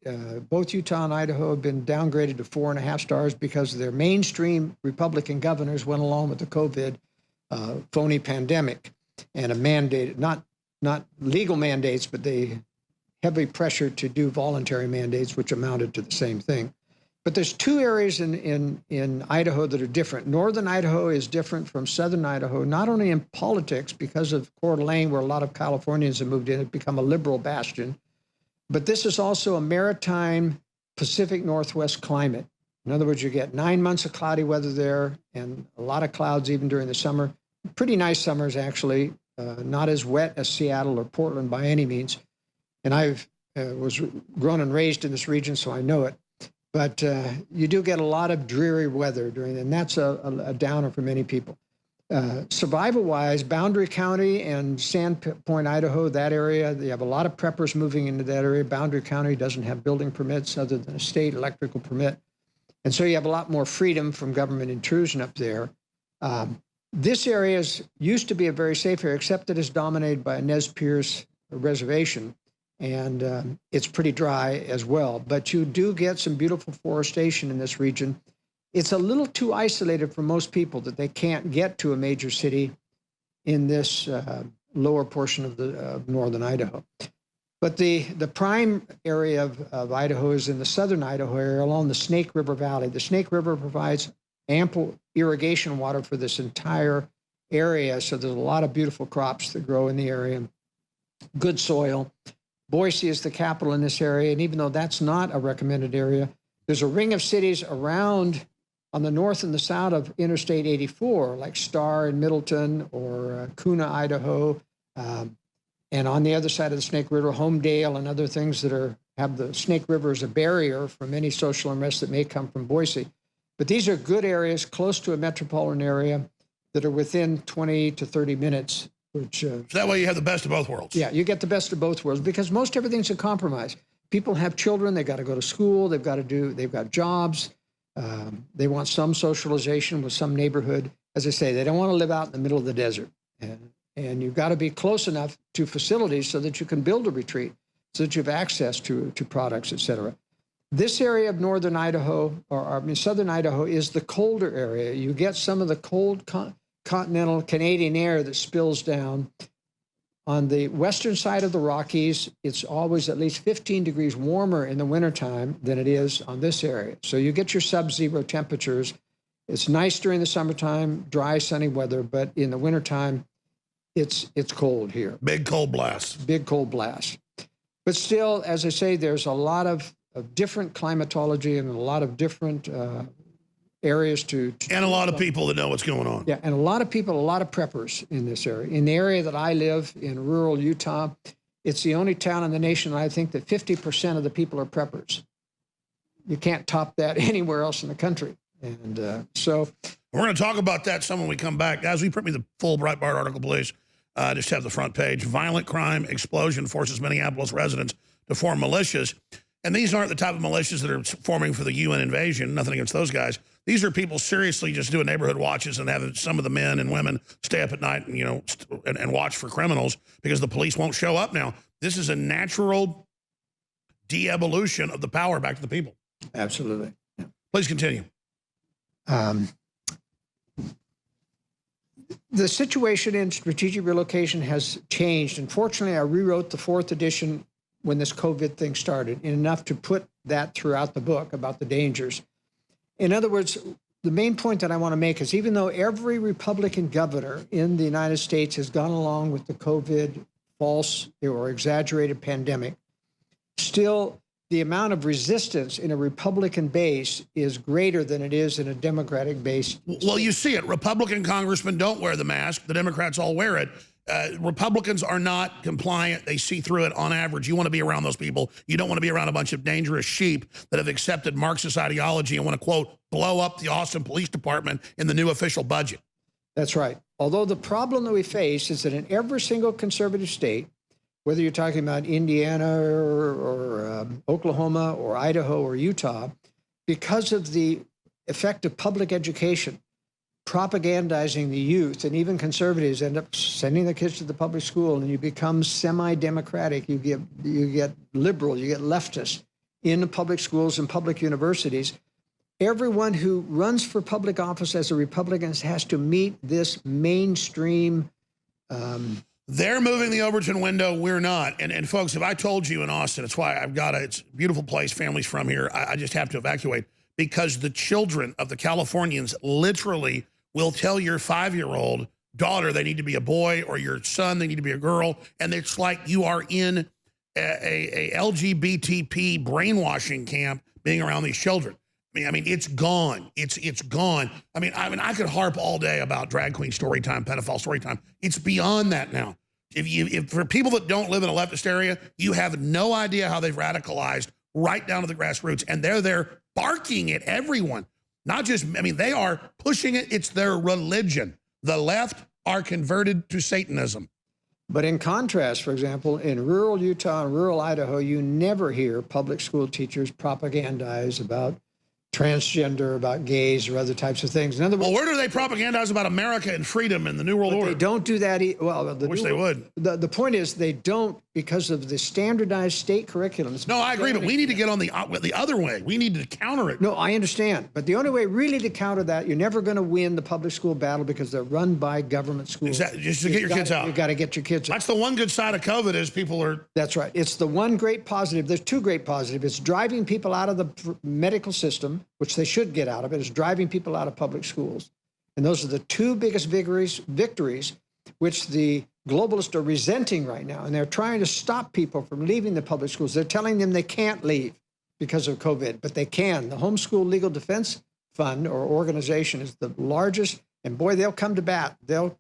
Speaker 1: Both Utah and Idaho have been downgraded to 4.5 stars because their mainstream Republican governors went along with the COVID phony pandemic and a mandate, not legal mandates, but they heavy pressure to do voluntary mandates, which amounted to the same thing. But there's two areas in Idaho that are different. Northern Idaho is different from southern Idaho, not only in politics because of Coeur d'Alene, where a lot of Californians have moved in, it's become a liberal bastion, but this is also a maritime Pacific Northwest climate. In other words, you get 9 months of cloudy weather there and a lot of clouds even during the summer. Pretty nice summers, actually, not as wet as Seattle or Portland by any means. And I've was grown and raised in this region, so I know it. But you do get a lot of dreary weather during, and that's a downer for many people. Survival-wise, Boundary County and Sandpoint, Idaho, that area, they have a lot of preppers moving into that area. Boundary County doesn't have building permits other than a state electrical permit. And so you have a lot more freedom from government intrusion up there. This area used to be a very safe area, except that it's dominated by a Nez Perce reservation. And it's pretty dry as well. But you do get some beautiful forestation in this region. It's a little too isolated for most people that they can't get to a major city in this lower portion of northern Idaho. But the prime area of Idaho is in the southern Idaho area along the Snake River Valley. The Snake River provides ample irrigation water for this entire area. So there's a lot of beautiful crops that grow in the area, good soil. Boise is the capital in this area, and even though that's not a recommended area, there's a ring of cities around on the north and the south of Interstate 84, like Star in Middleton or Kuna, Idaho, and on the other side of the Snake River, Homedale and other things that have the Snake River as a barrier from any social unrest that may come from Boise. But these are good areas close to a metropolitan area that are within 20 to 30 minutes. So
Speaker 2: that way you have the best of both worlds.
Speaker 1: Yeah, you get the best of both worlds because most everything's a compromise. People have children, they've got to go to school, they've got jobs, they want some socialization with some neighborhood. As I say, they don't want to live out in the middle of the desert. And you've got to be close enough to facilities so that you can build a retreat, so that you have access to products, et cetera. This area of northern Idaho, southern Idaho, is the colder area. You get some of the cold continental Canadian air that spills down. On the western side of the Rockies, it's always at least 15 degrees warmer in the wintertime than it is on this area. So you get your sub-zero temperatures. It's nice during the summertime, dry, sunny weather, but in the wintertime, it's cold here.
Speaker 2: Big cold blasts.
Speaker 1: Big cold blasts. But still, as I say, there's a lot of different climatology and a lot of different areas and
Speaker 2: a lot of people that know what's going on.
Speaker 1: Yeah, and a lot of people, a lot of preppers in this area. In the area that I live, in rural Utah, it's the only town in the nation, I think, that 50% of the people are preppers. You can't top that anywhere else in the country. And so...
Speaker 2: We're going to talk about that some when we come back. Guys, will you print me the full Breitbart article, please? Just have the front page. Violent crime explosion forces Minneapolis residents to form militias. And these aren't the type of militias that are forming for the UN invasion. Nothing against those guys. These are people seriously just doing neighborhood watches and having some of the men and women stay up at night and, and watch for criminals because the police won't show up now. This is a natural de-evolution of the power back to the people.
Speaker 1: Absolutely.
Speaker 2: Please continue.
Speaker 1: The situation in strategic relocation has changed. Unfortunately, I rewrote the 4th edition when this COVID thing started, enough to put that throughout the book about the dangers. In other words, the main point that I want to make is even though every Republican governor in the United States has gone along with the COVID false or exaggerated pandemic, still the amount of resistance in a Republican base is greater than it is in a Democratic base.
Speaker 2: Well, you see it. Republican congressmen don't wear the mask. The Democrats all wear it. Republicans are not compliant. They see through it on average. You want to be around those people. You don't want to be around a bunch of dangerous sheep that have accepted Marxist ideology and want to, quote, blow up the Austin Police Department in the new official budget.
Speaker 1: That's right. Although the problem that we face is that in every single conservative state, whether you're talking about Indiana or Oklahoma or Idaho or Utah, because of the effect of public education, propagandizing the youth, and even conservatives end up sending their kids to the public school, and you become semi-democratic, you get liberal, you get leftist in the public schools and public universities. Everyone who runs for public office as a Republican has to meet this mainstream.
Speaker 2: They're moving the Overton window. We're not. And folks, if I told you in Austin, it's why it's a beautiful place. Families from here. I just have to evacuate because the children of the Californians literally will tell your 5-year-old daughter they need to be a boy or your son they need to be a girl. And it's like you are in a LGBTP brainwashing camp being around these children. I mean, it's gone. It's gone. I mean, I could harp all day about drag queen story time, pedophile story time. It's beyond that now. If for people that don't live in a leftist area, you have no idea how they've radicalized right down to the grassroots, and they're there barking at everyone. Not just, I mean, they are pushing it. It's their religion. The left are converted to Satanism.
Speaker 1: But in contrast, for example, in rural Utah and rural Idaho, you never hear public school teachers propagandize about transgender, about gays, or other types of things. In other words,
Speaker 2: well, where do they propagandize about America and freedom and the New World Order?
Speaker 1: They don't do that. Well,
Speaker 2: I wish they would.
Speaker 1: The point is they don't because of the standardized state curriculums.
Speaker 2: No, I agree, but we need to get on the other way. We need to counter it.
Speaker 1: No, I understand. But the only way really to counter that, you're never going to win the public school battle because they're run by government schools.
Speaker 2: Exactly. Just to get your kids out.
Speaker 1: You got to get your kids out.
Speaker 2: That's the one good side of COVID is people are.
Speaker 1: That's right. It's the one great positive. There's two great positives. It's driving people out of the medical system, which they should get out of it. It's driving people out of public schools. And those are the two biggest victories which the globalists are resenting right now. And they're trying to stop people from leaving the public schools. They're telling them they can't leave because of COVID, but they can. The Homeschool Legal Defense Fund or organization is the largest, and boy, they'll come to bat. They'll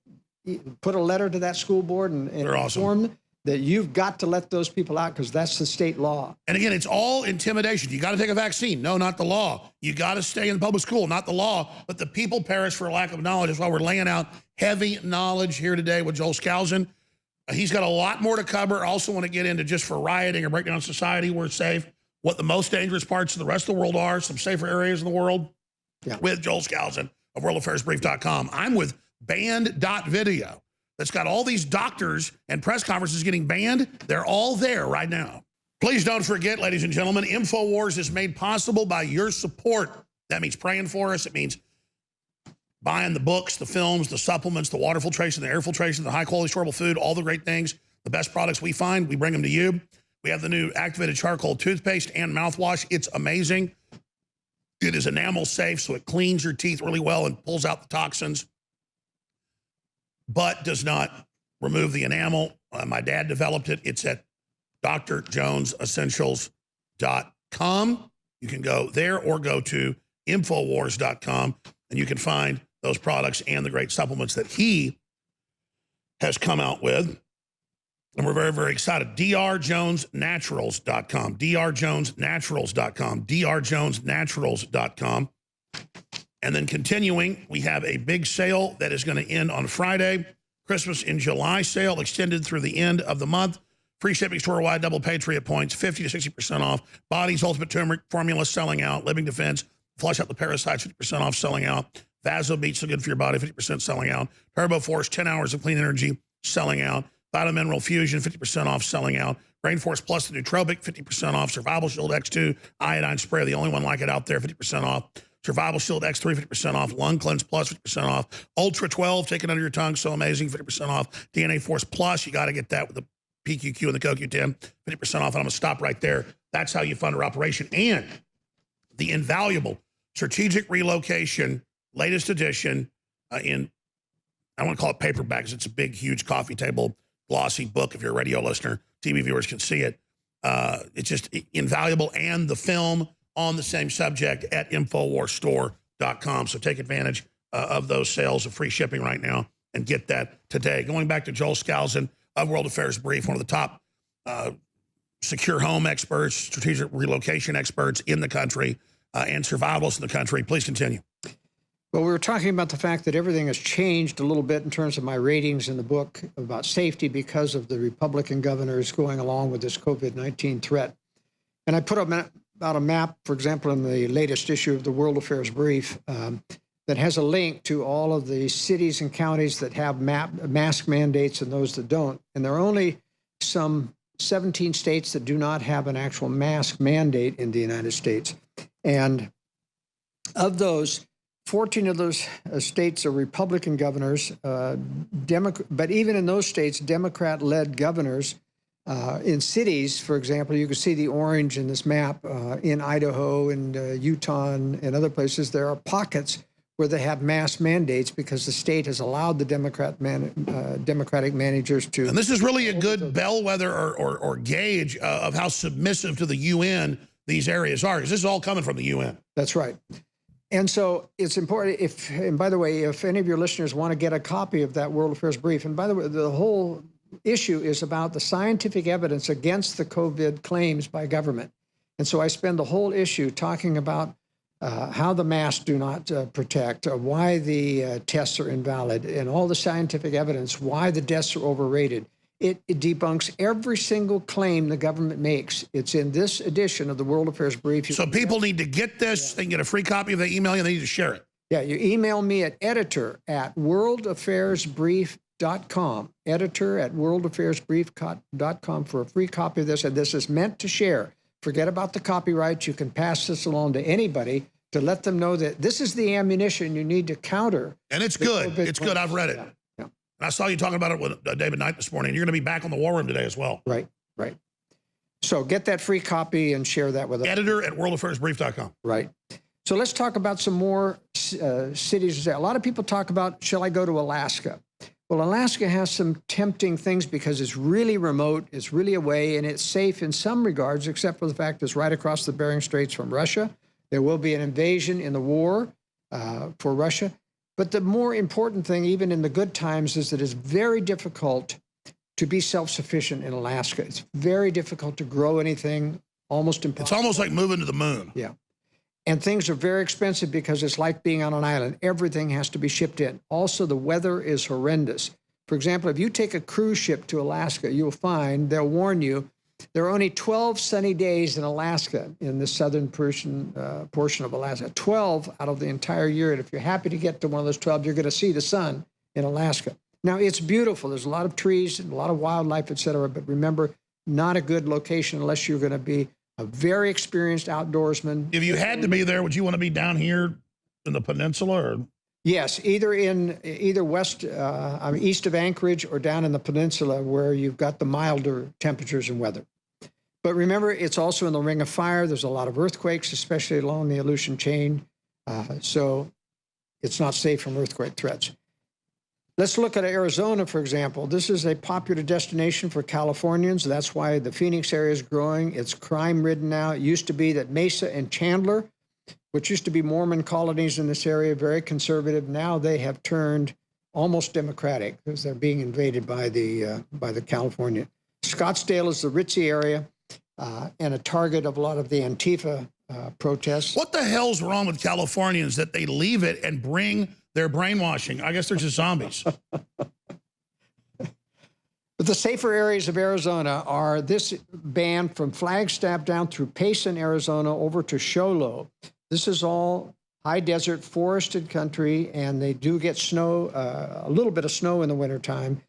Speaker 1: put a letter to that school board and inform them that you've got to let those people out because that's the state law.
Speaker 2: And again, it's all intimidation. You got to take a vaccine. No, not the law. You got to stay in the public school, not the law. But the people perish for lack of knowledge. That's why we're laying out heavy knowledge here today with Joel Skousen. He's got a lot more to cover. I also want to get into just for rioting or breakdown society, we're safe, what the most dangerous parts of the rest of the world are, some safer areas in the world, with Joel Skousen of worldaffairsbrief.com. I'm with banned.video. That's got all these doctors and press conferences getting banned. They're all there right now. Please don't forget, ladies and gentlemen, In.fo.wa.rs is made possible by your support. That means praying for us. It means buying the books, the films, the supplements, the water filtration, the air filtration, the high-quality storable food, all the great things, the best products we find, we bring them to you. We have the new activated charcoal toothpaste and mouthwash. It's amazing. It is enamel safe, so it cleans your teeth really well and pulls out the toxins, but does not remove the enamel. My dad developed it. It's at drjonesessentials.com. You can go there or go to infowars.com, and you can find those products and the great supplements that he has come out with. And we're very, very excited. drjonesnaturals.com, drjonesnaturals.com, drjonesnaturals.com. And then continuing, we have a big sale that is going to end on Friday. Christmas in July sale extended through the end of the month. Free shipping store-wide, double Patriot points, 50 to 60% off. Body's Ultimate Turmeric Formula selling out. Living Defense, Flush Out the Parasites, 50% off selling out. Vaso Beats, so good for your body, 50% selling out. Turbo Force, 10 hours of clean energy, selling out. Vitamin Mineral Fusion, 50% off selling out. Rainforest Plus, the nootropic, 50% off. Survival Shield X2 iodine spray, the only one like it out there, 50% off. Survival Shield X3, 50% off. Lung Cleanse Plus, 50% off. Ultra 12, take it under your tongue, so amazing, 50% off. DNA Force Plus, you got to get that with the PQQ and the CoQ10, 50% off. And I'm going to stop right there. That's how you fund our operation. And the invaluable Strategic Relocation, latest edition in, I want to call it paperback because it's a big, huge coffee table, glossy book. If you're a radio listener, TV viewers can see it. It's just invaluable. And the film on the same subject at In.fo.wa.rs.com. So take advantage of those sales of free shipping right now and get that today. Going back to Joel Skousen of World Affairs Brief, one of the top secure home experts, strategic relocation experts in the country, and survivalists in the country. Please continue.
Speaker 1: Well, we were talking about the fact that everything has changed a little bit in terms of my ratings in the book about safety because of the Republican governors going along with this COVID-19 threat. And I put out a map, for example, in the latest issue of the World Affairs Brief that has a link to all of the cities and counties that have mask mandates and those that don't. And there are only some 17 states that do not have an actual mask mandate in the United States. And of those, 14 of those states are Republican governors, but even in those states, Democrat-led governors. In cities, for example, you can see the orange in this map in Idaho and Utah and other places. There are pockets where they have mask mandates because the state has allowed the Democratic managers to.
Speaker 2: And this is really a good bellwether or gauge of how submissive to the UN these areas are, because this is all coming from the UN.
Speaker 1: That's right. And so it's important and by the way, if any of your listeners want to get a copy of that World Affairs Brief, and by the way, the whole issue is about the scientific evidence against the COVID claims by government. And so I spend the whole issue talking about how the masks do not protect, why the tests are invalid, and all the scientific evidence, why the deaths are overrated. It debunks every single claim the government makes. It's in this edition of the World Affairs Brief.
Speaker 2: So people need to get this. They can get a free copy of the email, and they need to share it.
Speaker 1: Yeah, you email me at editor@worldaffairsbrief.com, editor@worldaffairsbrief.com for a free copy of this. And this is meant to share. Forget about the copyright. You can pass this along to anybody to let them know that this is the ammunition you need to counter.
Speaker 2: And it's good. It's good. I've read it.
Speaker 1: Yeah.
Speaker 2: And I saw you talking about it with David Knight this morning. You're going to be back on the War Room today as well.
Speaker 1: Right. So get that free copy and share that with us.
Speaker 2: Editor@worldaffairsbrief.com.
Speaker 1: Right. So let's talk about some more cities. A lot of people talk about, shall I go to Alaska? Well, Alaska has some tempting things because it's really remote, it's really away, and it's safe in some regards, except for the fact it's right across the Bering Straits from Russia. There will be an invasion in the war for Russia. But the more important thing, even in the good times, is that it's very difficult to be self-sufficient in Alaska. It's very difficult to grow anything, almost impossible.
Speaker 2: It's almost like moving to the moon.
Speaker 1: Yeah. And things are very expensive because it's like being on an island. Everything has to be shipped in. Also, the weather is horrendous. For example, if you take a cruise ship to Alaska, you'll find, they'll warn you, there are only 12 sunny days in Alaska, in the southern portion of Alaska. 12 out of the entire year. And if you're happy to get to one of those 12, you're going to see the sun in Alaska. Now, it's beautiful. There's a lot of trees and a lot of wildlife, et cetera. But remember, not a good location unless you're going to be a very experienced outdoorsman.
Speaker 2: If you had to be there, would you want to be down here in the peninsula? Or?
Speaker 1: Yes, either east of Anchorage or down in the peninsula where you've got the milder temperatures and weather. But remember, it's also in the Ring of Fire. There's a lot of earthquakes, especially along the Aleutian chain. So it's not safe from earthquake threats. Let's look at Arizona, for example. This is a popular destination for Californians. That's why the Phoenix area is growing. It's crime-ridden now. It used to be that Mesa and Chandler, which used to be Mormon colonies in this area, very conservative. Now they have turned almost democratic because they're being invaded by the California. Scottsdale is the ritzy area and a target of a lot of the Antifa protests.
Speaker 2: What the hell's wrong with Californians that they leave it and bring their brainwashing? I guess they're just zombies.
Speaker 1: But the safer areas of Arizona are this band from Flagstaff down through Payson, Arizona, over to Show Low. This is all high desert, forested country, and they do get snow, a little bit of snow in the wintertime.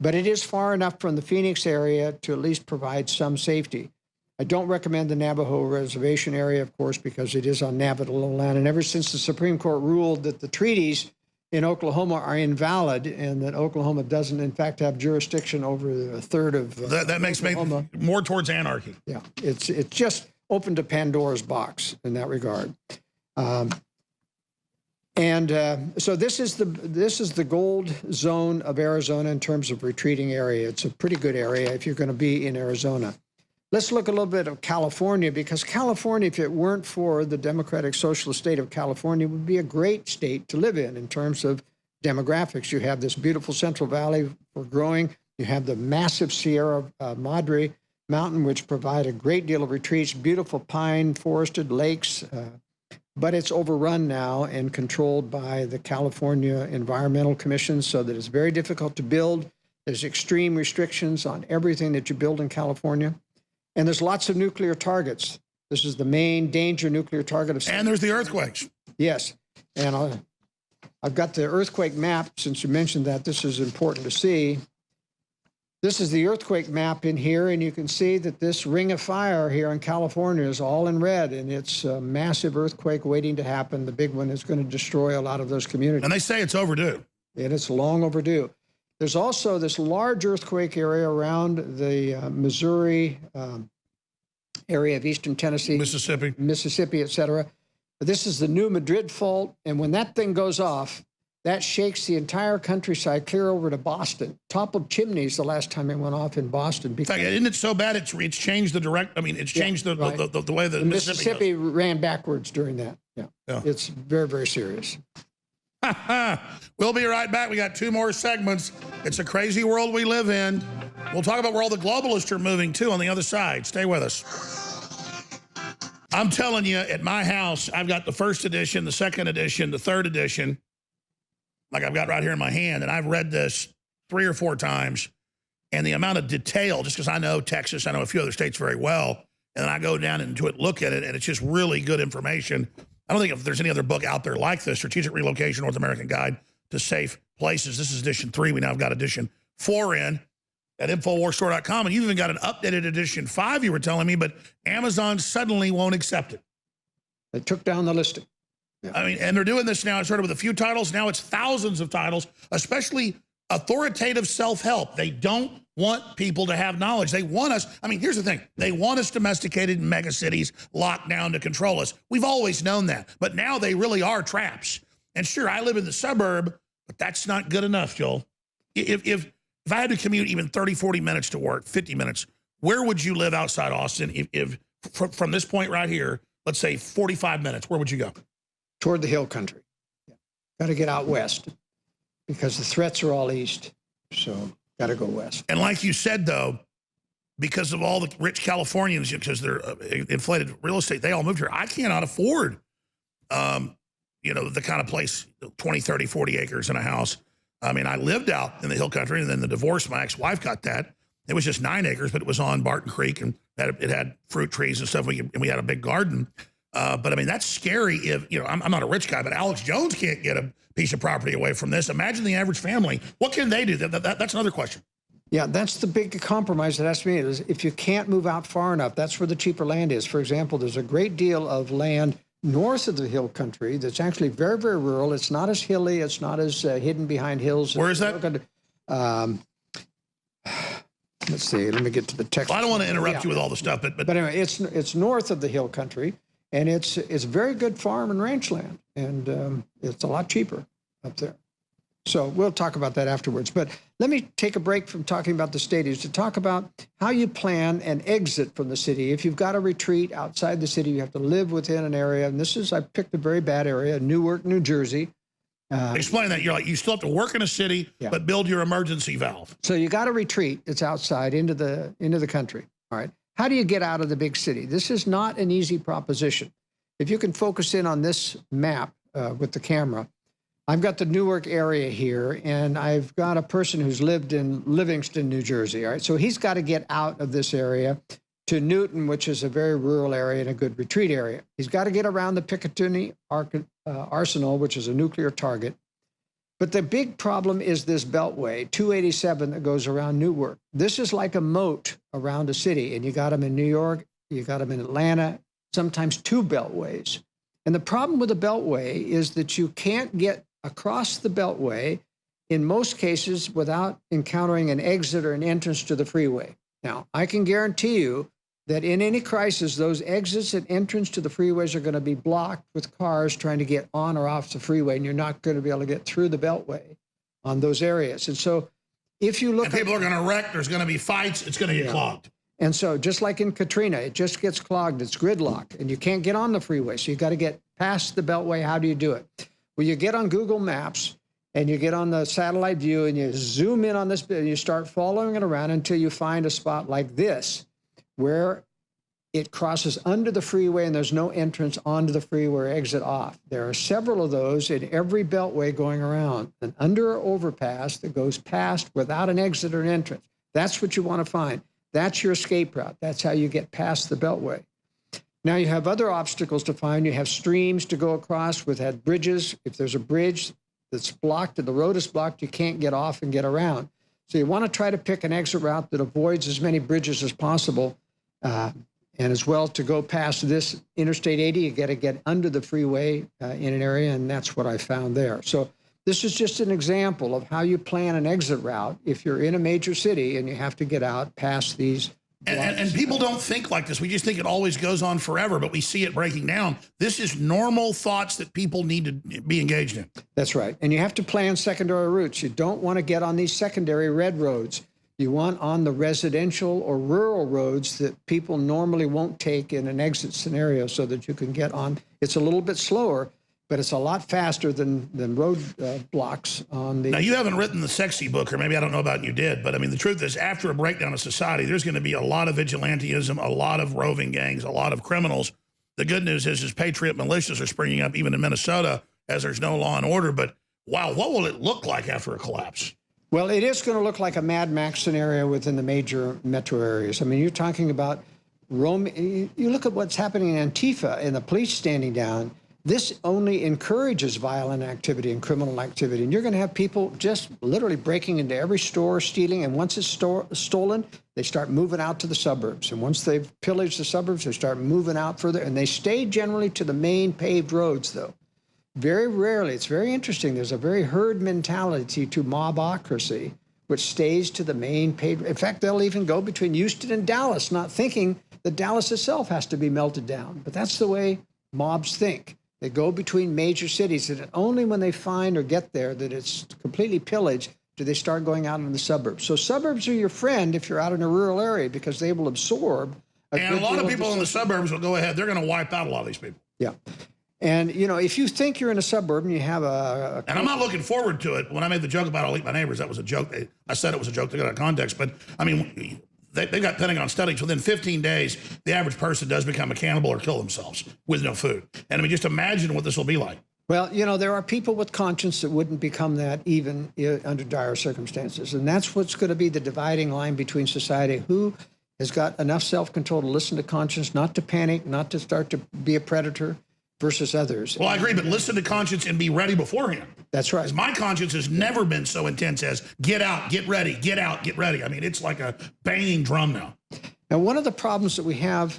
Speaker 1: but it is far enough from the Phoenix area to at least provide some safety. I don't recommend the Navajo Reservation area, of course, because it is on Navajo land. And ever since the Supreme Court ruled that the treaties in Oklahoma are invalid and that Oklahoma doesn't, in fact, have jurisdiction over a third of
Speaker 2: that makes
Speaker 1: Oklahoma,
Speaker 2: me more towards anarchy.
Speaker 1: Yeah, it's just opened to Pandora's box in that regard. So this is the gold zone of Arizona in terms of retreating area. It's a pretty good area if you're going to be in Arizona. Let's look a little bit of California, because California, if it weren't for the Democratic Socialist state of California, would be a great state to live in terms of demographics. You have this beautiful Central Valley for growing. You have the massive Sierra Madre Mountain, which provide a great deal of retreats, beautiful pine forested lakes, but it's overrun now and controlled by the California Environmental Commission, so that it's very difficult to build. There's extreme restrictions on everything that you build in California. And there's lots of nuclear targets. This is the main danger nuclear target of.
Speaker 2: And there's the earthquakes.
Speaker 1: Yes. And I've got the earthquake map, since you mentioned that. This is important to see. This is the earthquake map in here, and you can see that this ring of fire here in California is all in red, and it's a massive earthquake waiting to happen. The big one is going to destroy a lot of those communities.
Speaker 2: And they say it's overdue.
Speaker 1: And it's long overdue. There's also this large earthquake area around the Missouri area of eastern Tennessee, Mississippi, et cetera. But this is the New Madrid fault, and when that thing goes off, that shakes the entire countryside clear over to Boston. Toppled chimneys the last time it went off in Boston.
Speaker 2: In fact, isn't it so bad it's changed the direct? I mean, it's changed the way the
Speaker 1: Mississippi ran backwards during that. Yeah, it's very, very serious.
Speaker 2: We'll be right back. We got 2 more segments. It's a crazy world we live in. We'll talk about where all the globalists are moving to on the other side. Stay with us. I'm telling you, at my house, I've got the first edition, the second edition, the third edition, like I've got right here in my hand, and I've read this 3 or 4 times, and the amount of detail, just because I know Texas, I know a few other states very well, and then I go down into it, look at it, and it's just really good information. I don't think if there's any other book out there like this, Strategic Relocation, North American Guide to Safe Places. This is edition 3. We now have got edition 4 in at In.fo.wa.rs.com. And you've even got an updated edition 5, you were telling me, but Amazon suddenly won't accept it.
Speaker 1: They took down the listing.
Speaker 2: Yeah. I mean, and they're doing this now. It started with a few titles. Now it's thousands of titles, especially authoritative self-help. They don't want people to have knowledge. They want us. I mean, here's the thing. They want us domesticated in mega cities, locked down to control us. We've always known that. But now they really are traps. And sure, I live in the suburb, but that's not good enough, Joel. If I had to commute even 30, 40 minutes to work, 50 minutes, where would you live outside Austin? If from this point right here, let's say 45 minutes, where would you go?
Speaker 1: Toward the hill country. Yeah. Got to get out west because the threats are all east. So got to go west.
Speaker 2: And like you said, though, because of all the rich Californians, because they're inflated real estate, they all moved here. I cannot afford, you know, the kind of place, 20, 30, 40 acres in a house. I mean, I lived out in the hill country, and then the divorce, my ex-wife got that. It was just 9 acres, but it was on Barton Creek, and it had fruit trees and stuff, and we had a big garden. But I mean, that's scary if, you know, I'm not a rich guy, but Alex Jones can't get a piece of property away from this. Imagine the average family. What can they do? That's another question.
Speaker 1: Yeah, that's the big compromise that has to be made. Is if you can't move out far enough, that's where the cheaper land is. For example, there's a great deal of land north of the hill country that's actually very, very rural. It's not as hilly. It's not as hidden behind hills.
Speaker 2: Where is that?
Speaker 1: Let's see. Let me get to the text.
Speaker 2: Well, I don't want to interrupt you with all the stuff, but
Speaker 1: anyway, it's north of the hill country, and it's very good farm and ranch land, and it's a lot cheaper up there. So we'll talk about that afterwards. But let me take a break from talking about the stadiums to talk about how you plan an exit from the city. If you've got a retreat outside the city, you have to live within an area. And this is, I picked a very bad area, Newark, New Jersey.
Speaker 2: Explain that. You're like, you still have to work in a city, but build your emergency valve.
Speaker 1: So you got to retreat. It's outside into the country. All right. How do you get out of the big city? This is not an easy proposition. If you can focus in on this map with the camera, I've got the Newark area here, and I've got a person who's lived in Livingston, New Jersey. All right. So he's got to get out of this area to Newton, which is a very rural area and a good retreat area. He's got to get around the Picatinny Arsenal, which is a nuclear target. But the big problem is this beltway, 287, that goes around Newark. This is like a moat around a city, and you got them in New York, you got them in Atlanta, sometimes two beltways. And the problem with the beltway is that you can't get across the beltway in most cases without encountering an exit or an entrance to the freeway. Now, I can guarantee you that in any crisis, those exits and entrance to the freeways are going to be blocked with cars trying to get on or off the freeway, and you're not going to be able to get through the beltway on those areas. And so if you look
Speaker 2: and people are going to wreck, there's going to be fights, it's going to get clogged.
Speaker 1: And so just like in Katrina, it just gets clogged, it's gridlock, and you can't get on the freeway. So you got to get past the beltway. How do you do it? Well, you get on Google Maps and you get on the satellite view and you zoom in on this, and you start following it around until you find a spot like this, where it crosses under the freeway and there's no entrance onto the freeway or exit off. There are several of those in every beltway going around, an under or overpass that goes past without an exit or an entrance. That's what you want to find. That's your escape route. That's how you get past the beltway. Now you have other obstacles to find. You have streams to go across with had bridges. If there's a bridge that's blocked and the road is blocked, you can't get off and get around. So you want to try to pick an exit route that avoids as many bridges as possible. And as well, to go past this Interstate 80, you got to get under the freeway in an area, and that's what I found there. So this is just an example of how you plan an exit route if you're in a major city and you have to get out past these.
Speaker 2: And people don't think like this. We just think it always goes on forever, but we see it breaking down. This is normal thoughts that people need to be engaged in.
Speaker 1: That's right. And you have to plan secondary routes. You don't want to get on these secondary red roads. You want on the residential or rural roads that people normally won't take in an exit scenario so that you can get on. It's a little bit slower, but it's a lot faster than road blocks on the...
Speaker 2: Now, you haven't written the sexy book, or maybe I don't know about it, you did, but I mean, the truth is, after a breakdown of society, there's going to be a lot of vigilantism, a lot of roving gangs, a lot of criminals. The good news is patriot militias are springing up even in Minnesota as there's no law and order, but wow, what will it look like after a collapse?
Speaker 1: Well, it is going to look like a Mad Max scenario within the major metro areas. I mean, you're talking about Rome. You look at what's happening in Antifa and the police standing down. This only encourages violent activity and criminal activity. And you're going to have people just literally breaking into every store, stealing. And once it's stolen, they start moving out to the suburbs. And once they've pillaged the suburbs, they start moving out further. And they stay generally to the main paved roads, though. Very rarely, it's very interesting, there's a very herd mentality to mobocracy, which stays to the main paved. In fact, they'll even go between Houston and Dallas, not thinking that Dallas itself has to be melted down. But that's the way mobs think. They go between major cities, and only when they find or get there that it's completely pillaged do they start going out into the suburbs. So suburbs are your friend if you're out in a rural area because they will absorb.
Speaker 2: And a lot of people in the suburbs will go ahead. They're going to wipe out a lot of these people.
Speaker 1: Yeah. And, you know, if you think you're in a suburb and you have
Speaker 2: and I'm not looking forward to it. When I made the joke about I'll eat my neighbors, that was a joke. I said it was a joke. They got out of context. But, I mean, they got Pentagon studies. Within 15 days, the average person does become a cannibal or kill themselves with no food. And, I mean, just imagine what this will be like.
Speaker 1: Well, you know, there are people with conscience that wouldn't become that even under dire circumstances. And that's what's going to be the dividing line between society. Who has got enough self-control to listen to conscience, not to panic, not to start to be a predator, versus others.
Speaker 2: Well, I agree, but listen to conscience and be ready beforehand.
Speaker 1: That's right.
Speaker 2: Because my conscience has never been so intense as get out, get ready, get out, get ready. I mean, it's like a banging drum now.
Speaker 1: Now, one of the problems that we have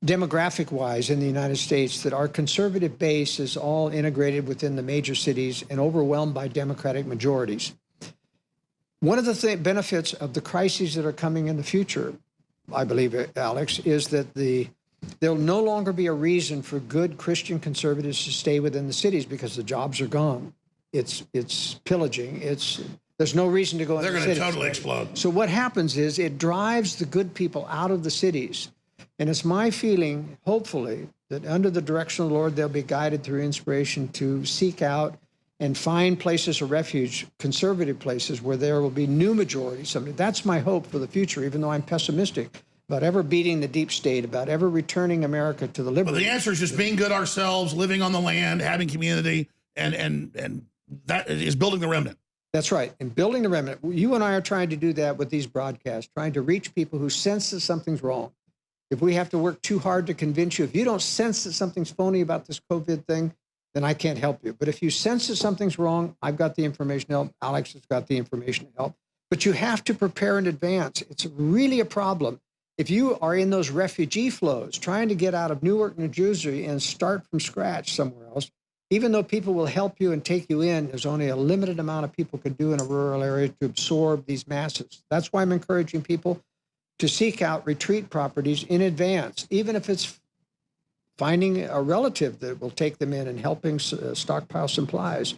Speaker 1: demographic-wise in the United States, that our conservative base is all integrated within the major cities and overwhelmed by Democratic majorities. One of the benefits of the crises that are coming in the future, I believe, Alex, is that there'll no longer be a reason for good Christian conservatives to stay within the cities because the jobs are gone. It's pillaging. There's no reason to go in the cities.
Speaker 2: They're going to totally explode.
Speaker 1: So what happens is it drives the good people out of the cities. And it's my feeling, hopefully, that under the direction of the Lord, they'll be guided through inspiration to seek out and find places of refuge, conservative places where there will be new majorities. I mean, that's my hope for the future, even though I'm pessimistic about ever beating the deep state, about ever returning America to the liberty.
Speaker 2: But the answer is just being good ourselves, living on the land, having community, and that is building the remnant.
Speaker 1: That's right, and building the remnant. You and I are trying to do that with these broadcasts, trying to reach people who sense that something's wrong. If we have to work too hard to convince you, if you don't sense that something's phony about this COVID thing, then I can't help you. But if you sense that something's wrong, I've got the information to help. Alex has got the information to help. But you have to prepare in advance. It's really a problem. If you are in those refugee flows, trying to get out of Newark, New Jersey, and start from scratch somewhere else, even though people will help you and take you in, there's only a limited amount of people can do in a rural area to absorb these masses. That's why I'm encouraging people to seek out retreat properties in advance, even if it's finding a relative that will take them in and helping stockpile supplies.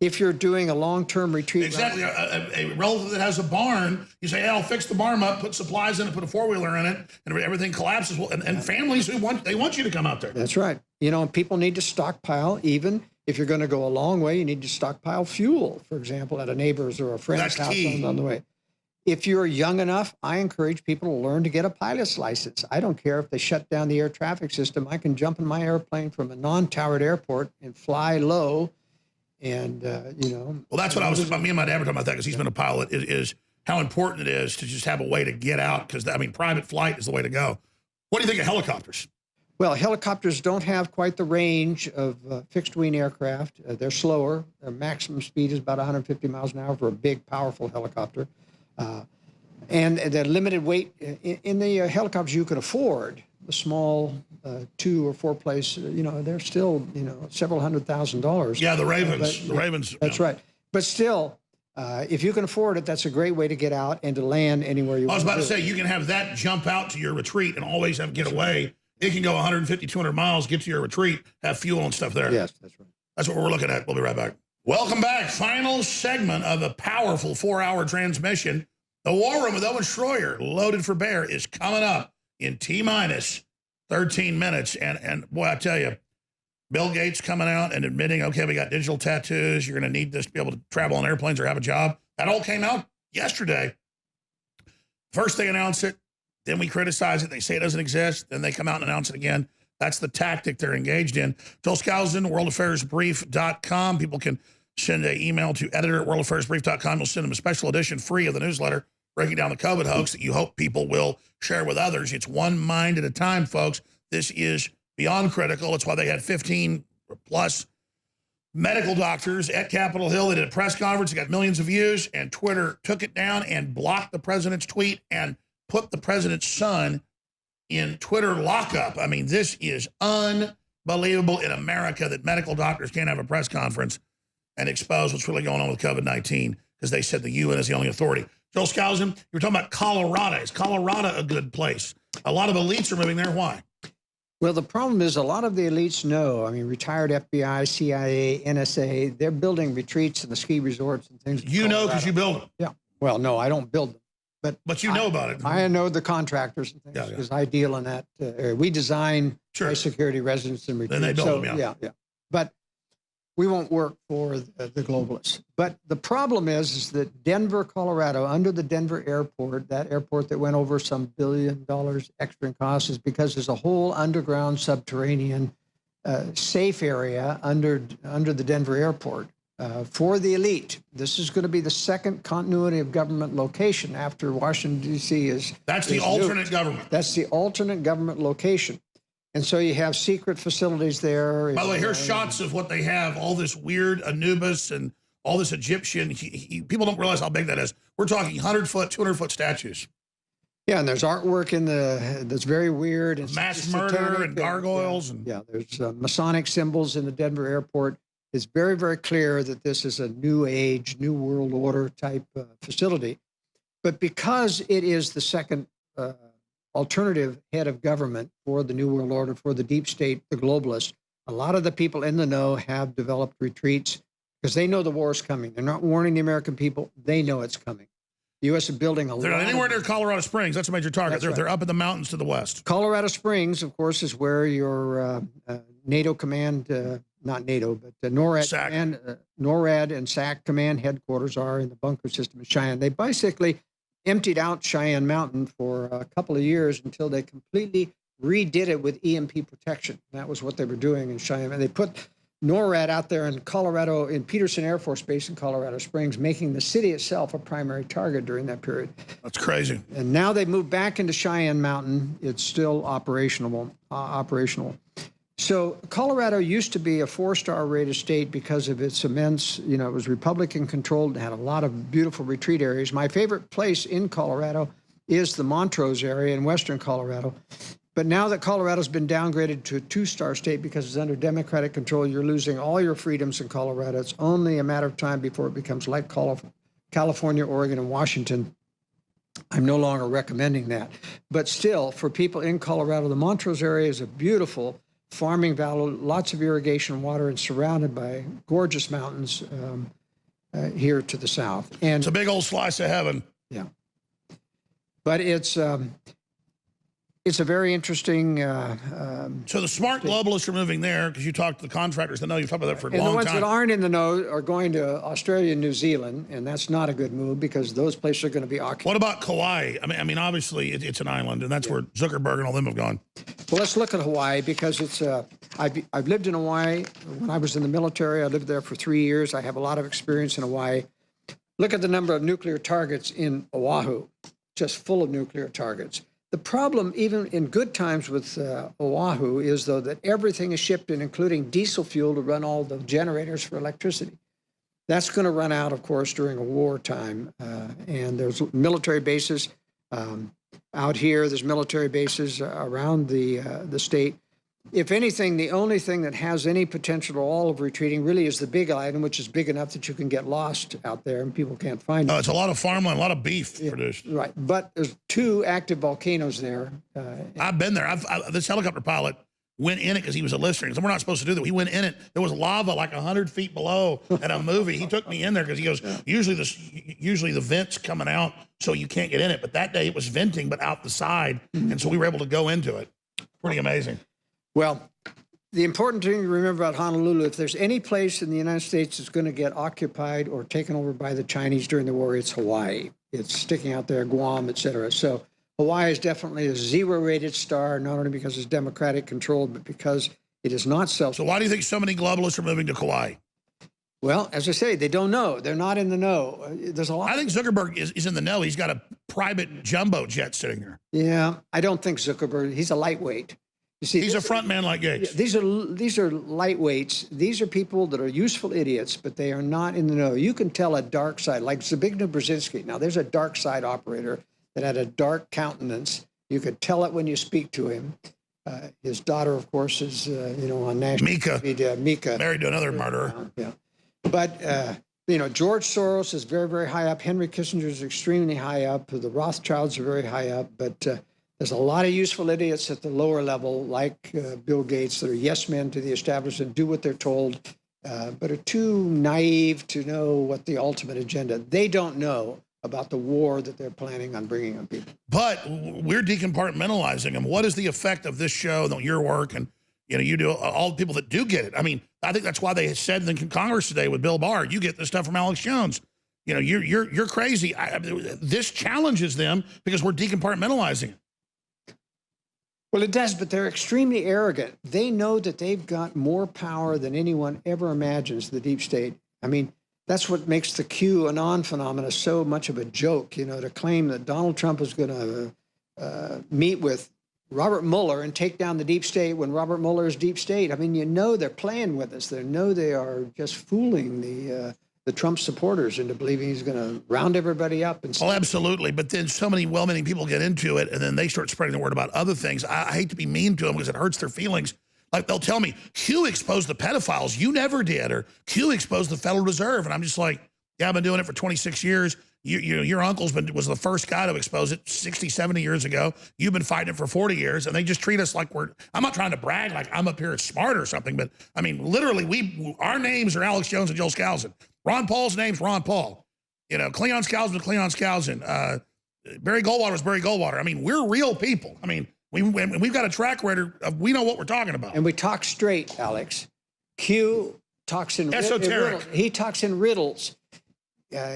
Speaker 1: If you're doing a long-term retreat.
Speaker 2: Exactly. A relative that has a barn, you say, hey, I'll fix the barn up, put supplies in it, put a four-wheeler in it, and everything collapses. Well, and families who want you to come out there.
Speaker 1: That's right. You know, people need to stockpile. Even if you're going to go a long way, you need to stockpile fuel, for example, at a neighbor's or a friend's house on the way. If you're young enough, I encourage people to learn to get a pilot's license. I don't care if they shut down the air traffic system. I can jump in my airplane from a non-towered airport and fly low. And, you know.
Speaker 2: Well, that's what I was, me and my dad were talking about that because he's been a pilot, is how important it is to just have a way to get out. Because, I mean, private flight is the way to go. What do you think of helicopters?
Speaker 1: Well, helicopters don't have quite the range of fixed-wing aircraft. They're slower. Their maximum speed is about 150 miles an hour for a big, powerful helicopter. And the limited weight in the helicopters you can afford, the small 2 or 4 place, you know, they're still, you know, several $100,000.
Speaker 2: Yeah, the Ravens. The Ravens.
Speaker 1: That's right. But still, if you can afford it, that's a great way to get out and to land anywhere you want.
Speaker 2: I was about to say, you can have that jump out to your retreat and always have get away. It can go 150, 200 miles, get to your retreat, have fuel and stuff there.
Speaker 1: Yes, that's right.
Speaker 2: That's what we're looking at. We'll be right back. Welcome back. Final segment of a powerful 4-hour transmission. The War Room with Owen Schroyer, loaded for bear, is coming up in T-minus 13 minutes. And boy, I tell you, Bill Gates coming out and admitting, okay, we got digital tattoos. You're going to need this to be able to travel on airplanes or have a job. That all came out yesterday. First they announce it, then we criticize it. They say it doesn't exist. Then they come out and announce it again. That's the tactic they're engaged in. Joel Skousen, worldaffairsbrief.com. People can send an email to editor@worldaffairsbrief.com. We'll send them a special edition free of the newsletter breaking down the COVID hoax that you hope people will share with others. It's one mind at a time, folks. This is beyond critical. It's why they had 15 plus medical doctors at Capitol Hill. They did a press conference. It got millions of views, and Twitter took it down and blocked the president's tweet and put the president's son in Twitter lockup. I mean, this is unbelievable in America that medical doctors can't have a press conference and expose what's really going on with COVID-19 because they said the UN is the only authority. Joel Skousen, you were talking about Colorado. Is Colorado a good place? A lot of elites are moving there. Why?
Speaker 1: Well, the problem is a lot of the elites know. I mean, retired FBI, CIA, NSA, they're building retreats and the ski resorts and things.
Speaker 2: You know because you build them.
Speaker 1: Yeah. Well, no, I don't build them.
Speaker 2: But you know about it.
Speaker 1: I know the contractors and things because I deal in that. We design high security residence and retreats.
Speaker 2: Then they build them,
Speaker 1: yeah. But we won't work for the globalists. But the problem is that Denver, Colorado, under the Denver airport, that airport that went over some $1 billion extra in cost, is because there's a whole underground subterranean safe area under the Denver airport. For the elite. This is going to be the second continuity of government location after Washington, D.C. is.
Speaker 2: That's the alternate government.
Speaker 1: That's the alternate government location. And so you have secret facilities there.
Speaker 2: By the way, here's shots of what they have, all this weird Anubis and all this Egyptian. People don't realize how big that is. We're talking 100-foot, 200-foot statues.
Speaker 1: Yeah, and there's artwork in that's very weird. And
Speaker 2: mass murder and gargoyles.
Speaker 1: There's Masonic symbols in the Denver airport. It's very, very clear that this is a new age, new world order type facility. But because it is the second alternative head of government for the new world order, for the deep state, the globalists, a lot of the people in the know have developed retreats because they know the war is coming. They're not warning the American people. They know it's coming. The U.S. is building a lot.
Speaker 2: They're not anywhere near Colorado Springs. That's a major target. They're up in the mountains to the west.
Speaker 1: Colorado Springs, of course, is where your NATO command, not NATO, but NORAD and SAC command headquarters are in the bunker system in Cheyenne. They basically emptied out Cheyenne Mountain for a couple of years until they completely redid it with EMP protection. That was what they were doing in Cheyenne. And they put NORAD out there in Colorado, in Peterson Air Force Base in Colorado Springs, making the city itself a primary target during that period.
Speaker 2: That's crazy.
Speaker 1: And now they moved back into Cheyenne Mountain. It's still operational. So So Colorado used to be a 4-star rated state because of its immense, it was Republican controlled and had a lot of beautiful retreat areas. My favorite place in Colorado is the Montrose area in western Colorado. But now that Colorado's been downgraded to a 2-star state because it's under Democratic control, you're losing all your freedoms in Colorado. It's only a matter of time before it becomes like California, Oregon, and Washington. I'm no longer recommending that. But still, for people in Colorado, the Montrose area is a beautiful farming valley, lots of irrigation water, and surrounded by gorgeous mountains here to the south. And
Speaker 2: it's a big old slice of heaven.
Speaker 1: Yeah. But it's a very interesting.
Speaker 2: So the smart globalists are moving there because you talked to the contractors that know you've talked about that for a long time.
Speaker 1: And the ones that aren't in the know are going to Australia and New Zealand, and that's not a good move because those places are going to be occupied.
Speaker 2: What about Kauai? I mean, obviously it's an island, and that's where Zuckerberg and all them have gone.
Speaker 1: Well, let's look at Hawaii because it's. I've lived in Hawaii when I was in the military. I lived there for 3 years. I have a lot of experience in Hawaii. Look at the number of nuclear targets in Oahu, just full of nuclear targets. The problem, even in good times with Oahu, is, though, that everything is shipped in, including diesel fuel, to run all the generators for electricity. That's going to run out, of course, during a wartime. And there's military bases out here. There's military bases around the state. If anything, the only thing that has any potential at all of retreating really is the Big Island, which is big enough that you can get lost out there and people can't find it.
Speaker 2: It's a lot of farmland, a lot of beef produced.
Speaker 1: Right, but there's 2 active volcanoes there.
Speaker 2: I've been there. This helicopter pilot went in it because he was a listener. So we're not supposed to do that. He went in it. There was lava like 100 feet below in a movie. He took me in there because he goes, usually the vent's coming out so you can't get in it. But that day it was venting, but out the side. And so we were able to go into it. Pretty amazing.
Speaker 1: Well, the important thing to remember about Honolulu, if there's any place in the United States that's going to get occupied or taken over by the Chinese during the war, it's Hawaii. It's sticking out there, Guam, et cetera. So Hawaii is definitely a 0-rated star, not only because it's democratic controlled, but because it is not self.
Speaker 2: So why do you think so many globalists are moving to Kauai?
Speaker 1: Well, as I say, they don't know. They're not in the know. There's a lot.
Speaker 2: I think Zuckerberg is in the know. He's got a private jumbo jet sitting there.
Speaker 1: Yeah, I don't think Zuckerberg, he's a lightweight. You see,
Speaker 2: he's a front man like Gates.
Speaker 1: These are lightweights. These are people that are useful idiots, but they are not in the know. You can tell a dark side, like Zbigniew Brzezinski. Now, there's a dark side operator that had a dark countenance. You could tell it when you speak to him. His daughter, of course, is on national media. Mika,
Speaker 2: married to another murderer.
Speaker 1: Yeah, but George Soros is very, very high up. Henry Kissinger is extremely high up. The Rothschilds are very high up, but. There's a lot of useful idiots at the lower level, like Bill Gates, that are yes men to the establishment, do what they're told, but are too naive to know what the ultimate agenda. They don't know about the war that they're planning on bringing on people.
Speaker 2: But we're decompartmentalizing them. What is the effect of this show, your work, and you do all the people that do get it? I mean, I think that's why they said in Congress today with Bill Barr, you get this stuff from Alex Jones. You're crazy. This challenges them because we're decompartmentalizing it.
Speaker 1: Well, it does, but they're extremely arrogant. They know that they've got more power than anyone ever imagines, the deep state. I mean, that's what makes the QAnon phenomena so much of a joke, to claim that Donald Trump is going to meet with Robert Mueller and take down the deep state when Robert Mueller is deep state. I mean, they're playing with us. They know they are just fooling the Trump supporters into believing he's going to round everybody up. And
Speaker 2: well, absolutely. But then so many well-meaning people get into it, and then they start spreading the word about other things. I hate to be mean to them because it hurts their feelings. Like they'll tell me, Q exposed the pedophiles. You never did. Or Q exposed the Federal Reserve. And I'm just like, yeah, I've been doing it for 26 years. Your uncle's was the first guy to expose it 60, 70 years ago. You've been fighting it for 40 years. And they just treat us like I'm not trying to brag like I'm up here smart or something. But I mean, literally, our names are Alex Jones and Joel Skousen. Ron Paul's name's Ron Paul. Cleon Skousen was Cleon Skousen. Barry Goldwater was Barry Goldwater. I mean, we're real people. I mean, we've got a track record of we know what we're talking about.
Speaker 1: And we talk straight, Alex. Q talks in
Speaker 2: esoteric.
Speaker 1: He talks in riddles.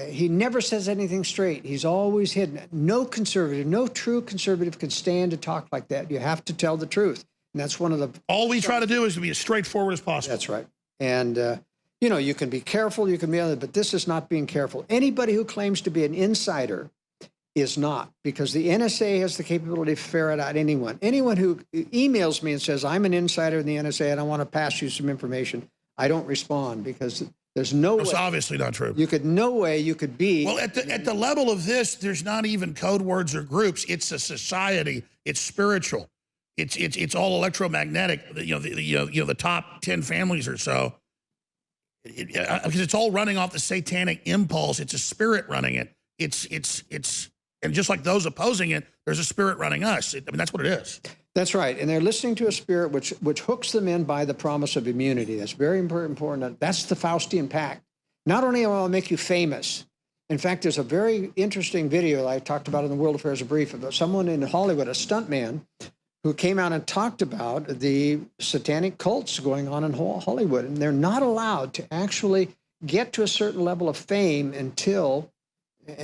Speaker 1: He never says anything straight. He's always hidden. No true conservative can stand to talk like that. You have to tell the truth. And that's one of the...
Speaker 2: All we try to do is to be as straightforward as possible.
Speaker 1: That's right. And... you can be careful, you can be other, but this is not being careful. Anybody who claims to be an insider is not, because the NSA has the capability to ferret out anyone. Anyone who emails me and says, I'm an insider in the NSA and I want to pass you some information, I don't respond, because there's no
Speaker 2: It's
Speaker 1: way.
Speaker 2: obviously not true.
Speaker 1: No way you could be.
Speaker 2: Well, at the level of this, there's not even code words or groups. It's a society. It's spiritual. It's all electromagnetic. The top 10 families or so. Because it's all running off the satanic impulse. It's a spirit running it. It's and just like those opposing it, there's a spirit running us. That's what it is.
Speaker 1: That's right. And they're listening to a spirit which hooks them in by the promise of immunity. That's very important. That's the Faustian pact. Not only will I make you famous. In fact, there's a very interesting video I talked about in the World Affairs Brief about someone in Hollywood, a stuntman, who came out and talked about the satanic cults going on in Hollywood. And they're not allowed to actually get to a certain level of fame and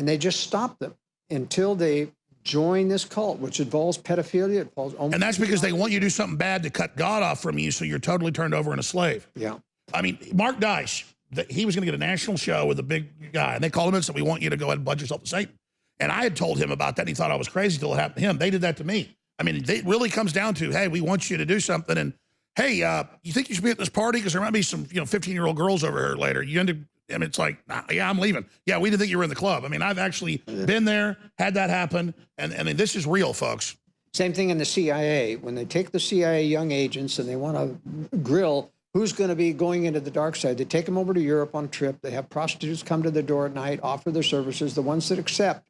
Speaker 1: they just stop them until they join this cult, which involves pedophilia.
Speaker 2: And that's because they want you to do something bad to cut God off from you, so you're totally turned over and a slave.
Speaker 1: Yeah.
Speaker 2: I mean, Mark Dice, he was going to get a national show with a big guy, and they called him and said, we want you to go ahead and pledge yourself to Satan. And I had told him about that, and he thought I was crazy till it happened to him. They did that to me. I mean, it really comes down to, hey, we want you to do something, and hey, you think you should be at this party? Because there might be some 15-year-old girls over here later. You end up, it's like, nah, yeah, I'm leaving. Yeah, we didn't think you were in the club. I mean, I've actually been there, had that happen, and I mean, this is real, folks.
Speaker 1: Same thing in the CIA. When they take the CIA young agents and they want to grill who's going to be going into the dark side, they take them over to Europe on a trip. They have prostitutes come to their door at night, offer their services. The ones that accept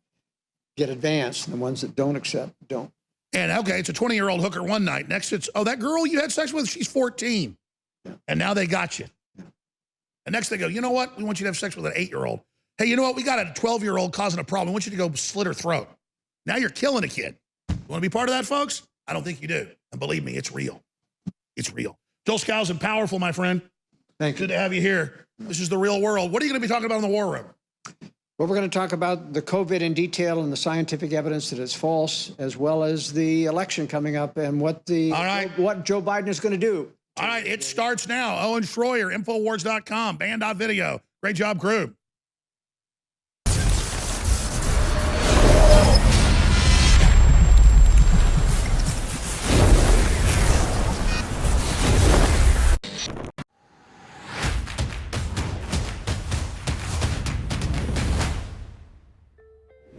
Speaker 1: get advanced, and the ones that don't accept don't.
Speaker 2: And okay, it's a 20-year-old hooker one night. Next, it's, oh, that girl you had sex with, she's 14. Yeah. And now they got you. Yeah. And next they go, you know what? We want you to have sex with an 8-year-old. Hey, you know what? We got a 12-year-old causing a problem. We want you to go slit her throat. Now you're killing a kid. You want to be part of that, folks? I don't think you do. And believe me, it's real. It's real. Joel Skousen, powerful, my friend.
Speaker 1: Thank you.
Speaker 2: Good to have you here. This is the real world. What are you going to be talking about in the war room?
Speaker 1: Well, we're going to talk about the COVID in detail and the scientific evidence that it's false, as well as the election coming up and what Joe Biden is going to do.
Speaker 2: All right, it starts now. Owen Schroyer, Infowars.com, band.video. Great job, crew.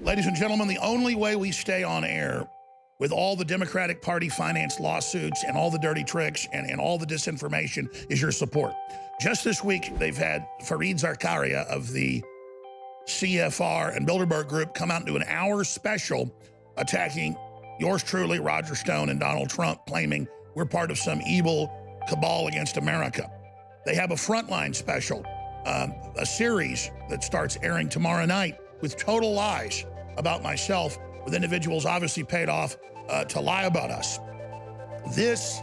Speaker 2: Ladies and gentlemen, the only way we stay on air with all the Democratic Party financed lawsuits and all the dirty tricks and all the disinformation is your support. Just this week, they've had Fareed Zakaria of the CFR and Bilderberg Group come out and do an hour special attacking yours truly, Roger Stone, and Donald Trump, claiming we're part of some evil cabal against America. They have a Frontline special, a series that starts airing tomorrow night with total lies about myself, with individuals obviously paid off to lie about us. This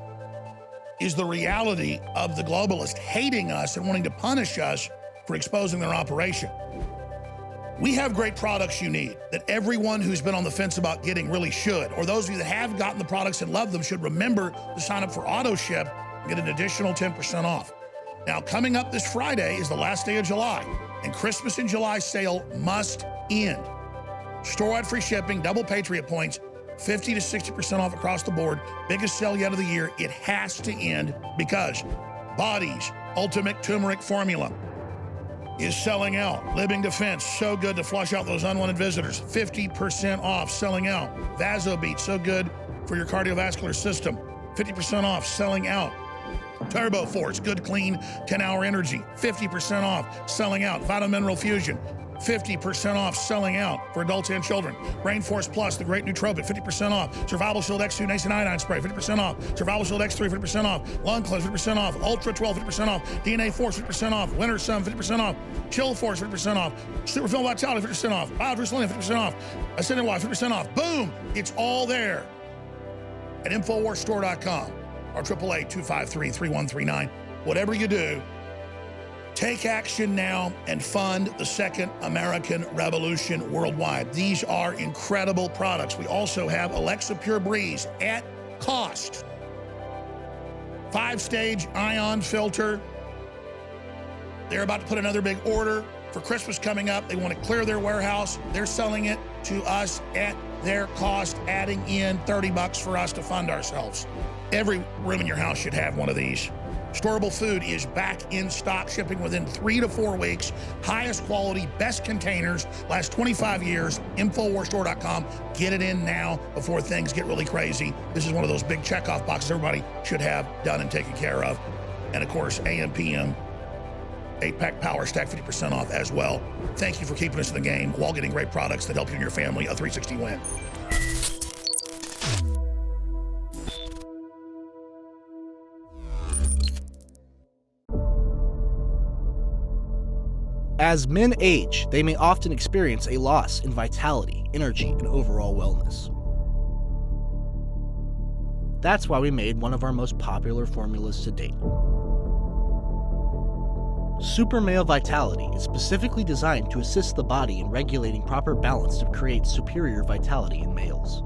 Speaker 2: is the reality of the globalists hating us and wanting to punish us for exposing their operation. We have great products you need that everyone who's been on the fence about getting really should, or those of you that have gotten the products and love them should remember to sign up for AutoShip and get an additional 10% off. Now, coming up this Friday is the last day of July, and Christmas in July sale must end. Store-wide free shipping, double Patriot points, 50 to 60% off across the board. Biggest sale yet of the year. It has to end because Body's Ultimate Turmeric Formula is selling out. Living Defense, so good to flush out those unwanted visitors. 50% off, selling out. Vasobeat, so good for your cardiovascular system. 50% off, selling out. Turbo Force, good clean 10-hour energy. 50% off, selling out. Vitamineral Fusion, 50% off, selling out for adults and children. Brain Force Plus, the great nootropic, 50% off. Survival Shield X2 Nascent Iodine Spray, 50% off. Survival Shield X3, 50% off. Lung Cleanse, 50% off. Ultra 12, 50% off. DNA Force, 50% off. Winter Sun, 50% off. Chill Force, 50% off. Super Film Vitality, 50% off. Biodrusselina, 50% off. Ascended Y, 50% off. Boom! It's all there at InfoWarsStore.com or 888-253-3139. Whatever you do, take action now and fund the Second American Revolution worldwide. These are incredible products. We also have Alexa Pure Breeze at cost. 5-stage ion filter. They're about to put another big order for Christmas coming up. They want to clear their warehouse. They're selling it to us at their cost, adding in $30 for us to fund ourselves. Every room in your house should have one of these. Storable food is back in stock, shipping within 3 to 4 weeks. Highest quality, best containers, last 25 years. In.fo.wa.rs.store.com. Get it in now before things get really crazy. This is one of those big checkoff boxes everybody should have done and taken care of. And of course, AM, PM, 8-pack power stack, 50% off as well. Thank you for keeping us in the game while getting great products that help you and your family. A 360 win.
Speaker 3: As men age, they may often experience a loss in vitality, energy, and overall wellness. That's why we made one of our most popular formulas to date. Super Male Vitality is specifically designed to assist the body in regulating proper balance to create superior vitality in males.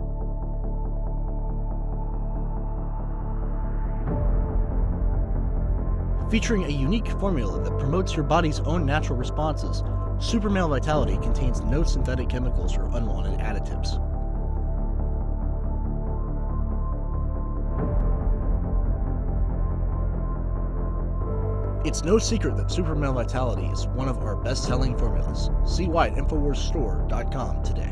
Speaker 3: Featuring a unique formula that promotes your body's own natural responses, Super Male Vitality contains no synthetic chemicals or unwanted additives. It's no secret that Super Male Vitality is one of our best-selling formulas. See why at In.fo.wa.rs.store.com today.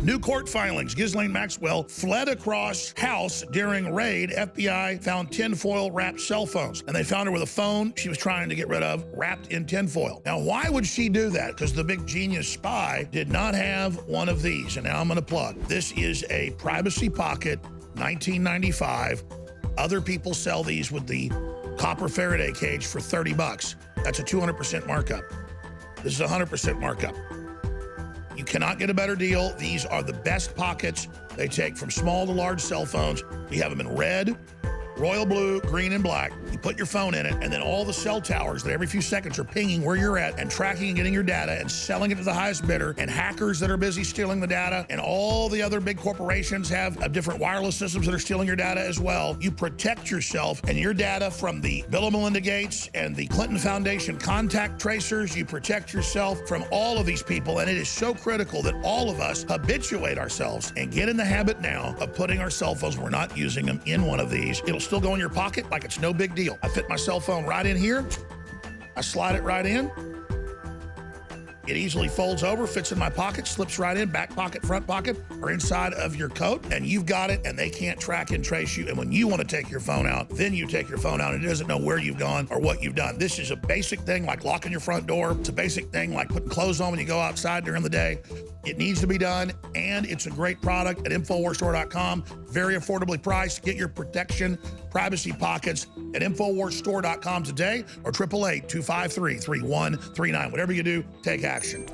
Speaker 2: New court filings. Ghislaine Maxwell fled across house during raid. FBI found tinfoil wrapped cell phones, and they found her with a phone she was trying to get rid of wrapped in tinfoil. Now, why would she do that? Because the big genius spy did not have one of these, and now I'm going to plug. This is a Privacy Pocket 1995. Other people sell these with the copper Faraday cage for $30. That's a 200% markup. This is a 100% markup. You cannot get a better deal. These are the best pockets. They take from small to large cell phones. We have them in red, royal blue, green, and black. You put your phone in it, and then all the cell towers that every few seconds are pinging where you're at and tracking and getting your data and selling it to the highest bidder, and hackers that are busy stealing the data, and all the other big corporations have different wireless systems that are stealing your data as well. You protect yourself and your data from the Bill and Melinda Gates and the Clinton Foundation contact tracers. You protect yourself from all of these people, and it is so critical that all of us habituate ourselves and get in the habit now of putting our cell phones, we're not using them, in one of these. It'll still go in your pocket like it's no big deal. I fit my cell phone right in here. I slide it right in. It easily folds over, fits in my pocket, slips right in, back pocket, front pocket, or inside of your coat, and you've got it, and they can't track and trace you. And when you want to take your phone out, then you take your phone out, and it doesn't know where you've gone or what you've done. This is a basic thing like locking your front door. It's a basic thing like putting clothes on when you go outside during the day. It needs to be done, and it's a great product at In.fo.wa.rs.store.com. Very affordably priced. Get your protection, privacy pockets at In.fo.wa.rs.store.com today, or 888-253-3139. Whatever you do, take action.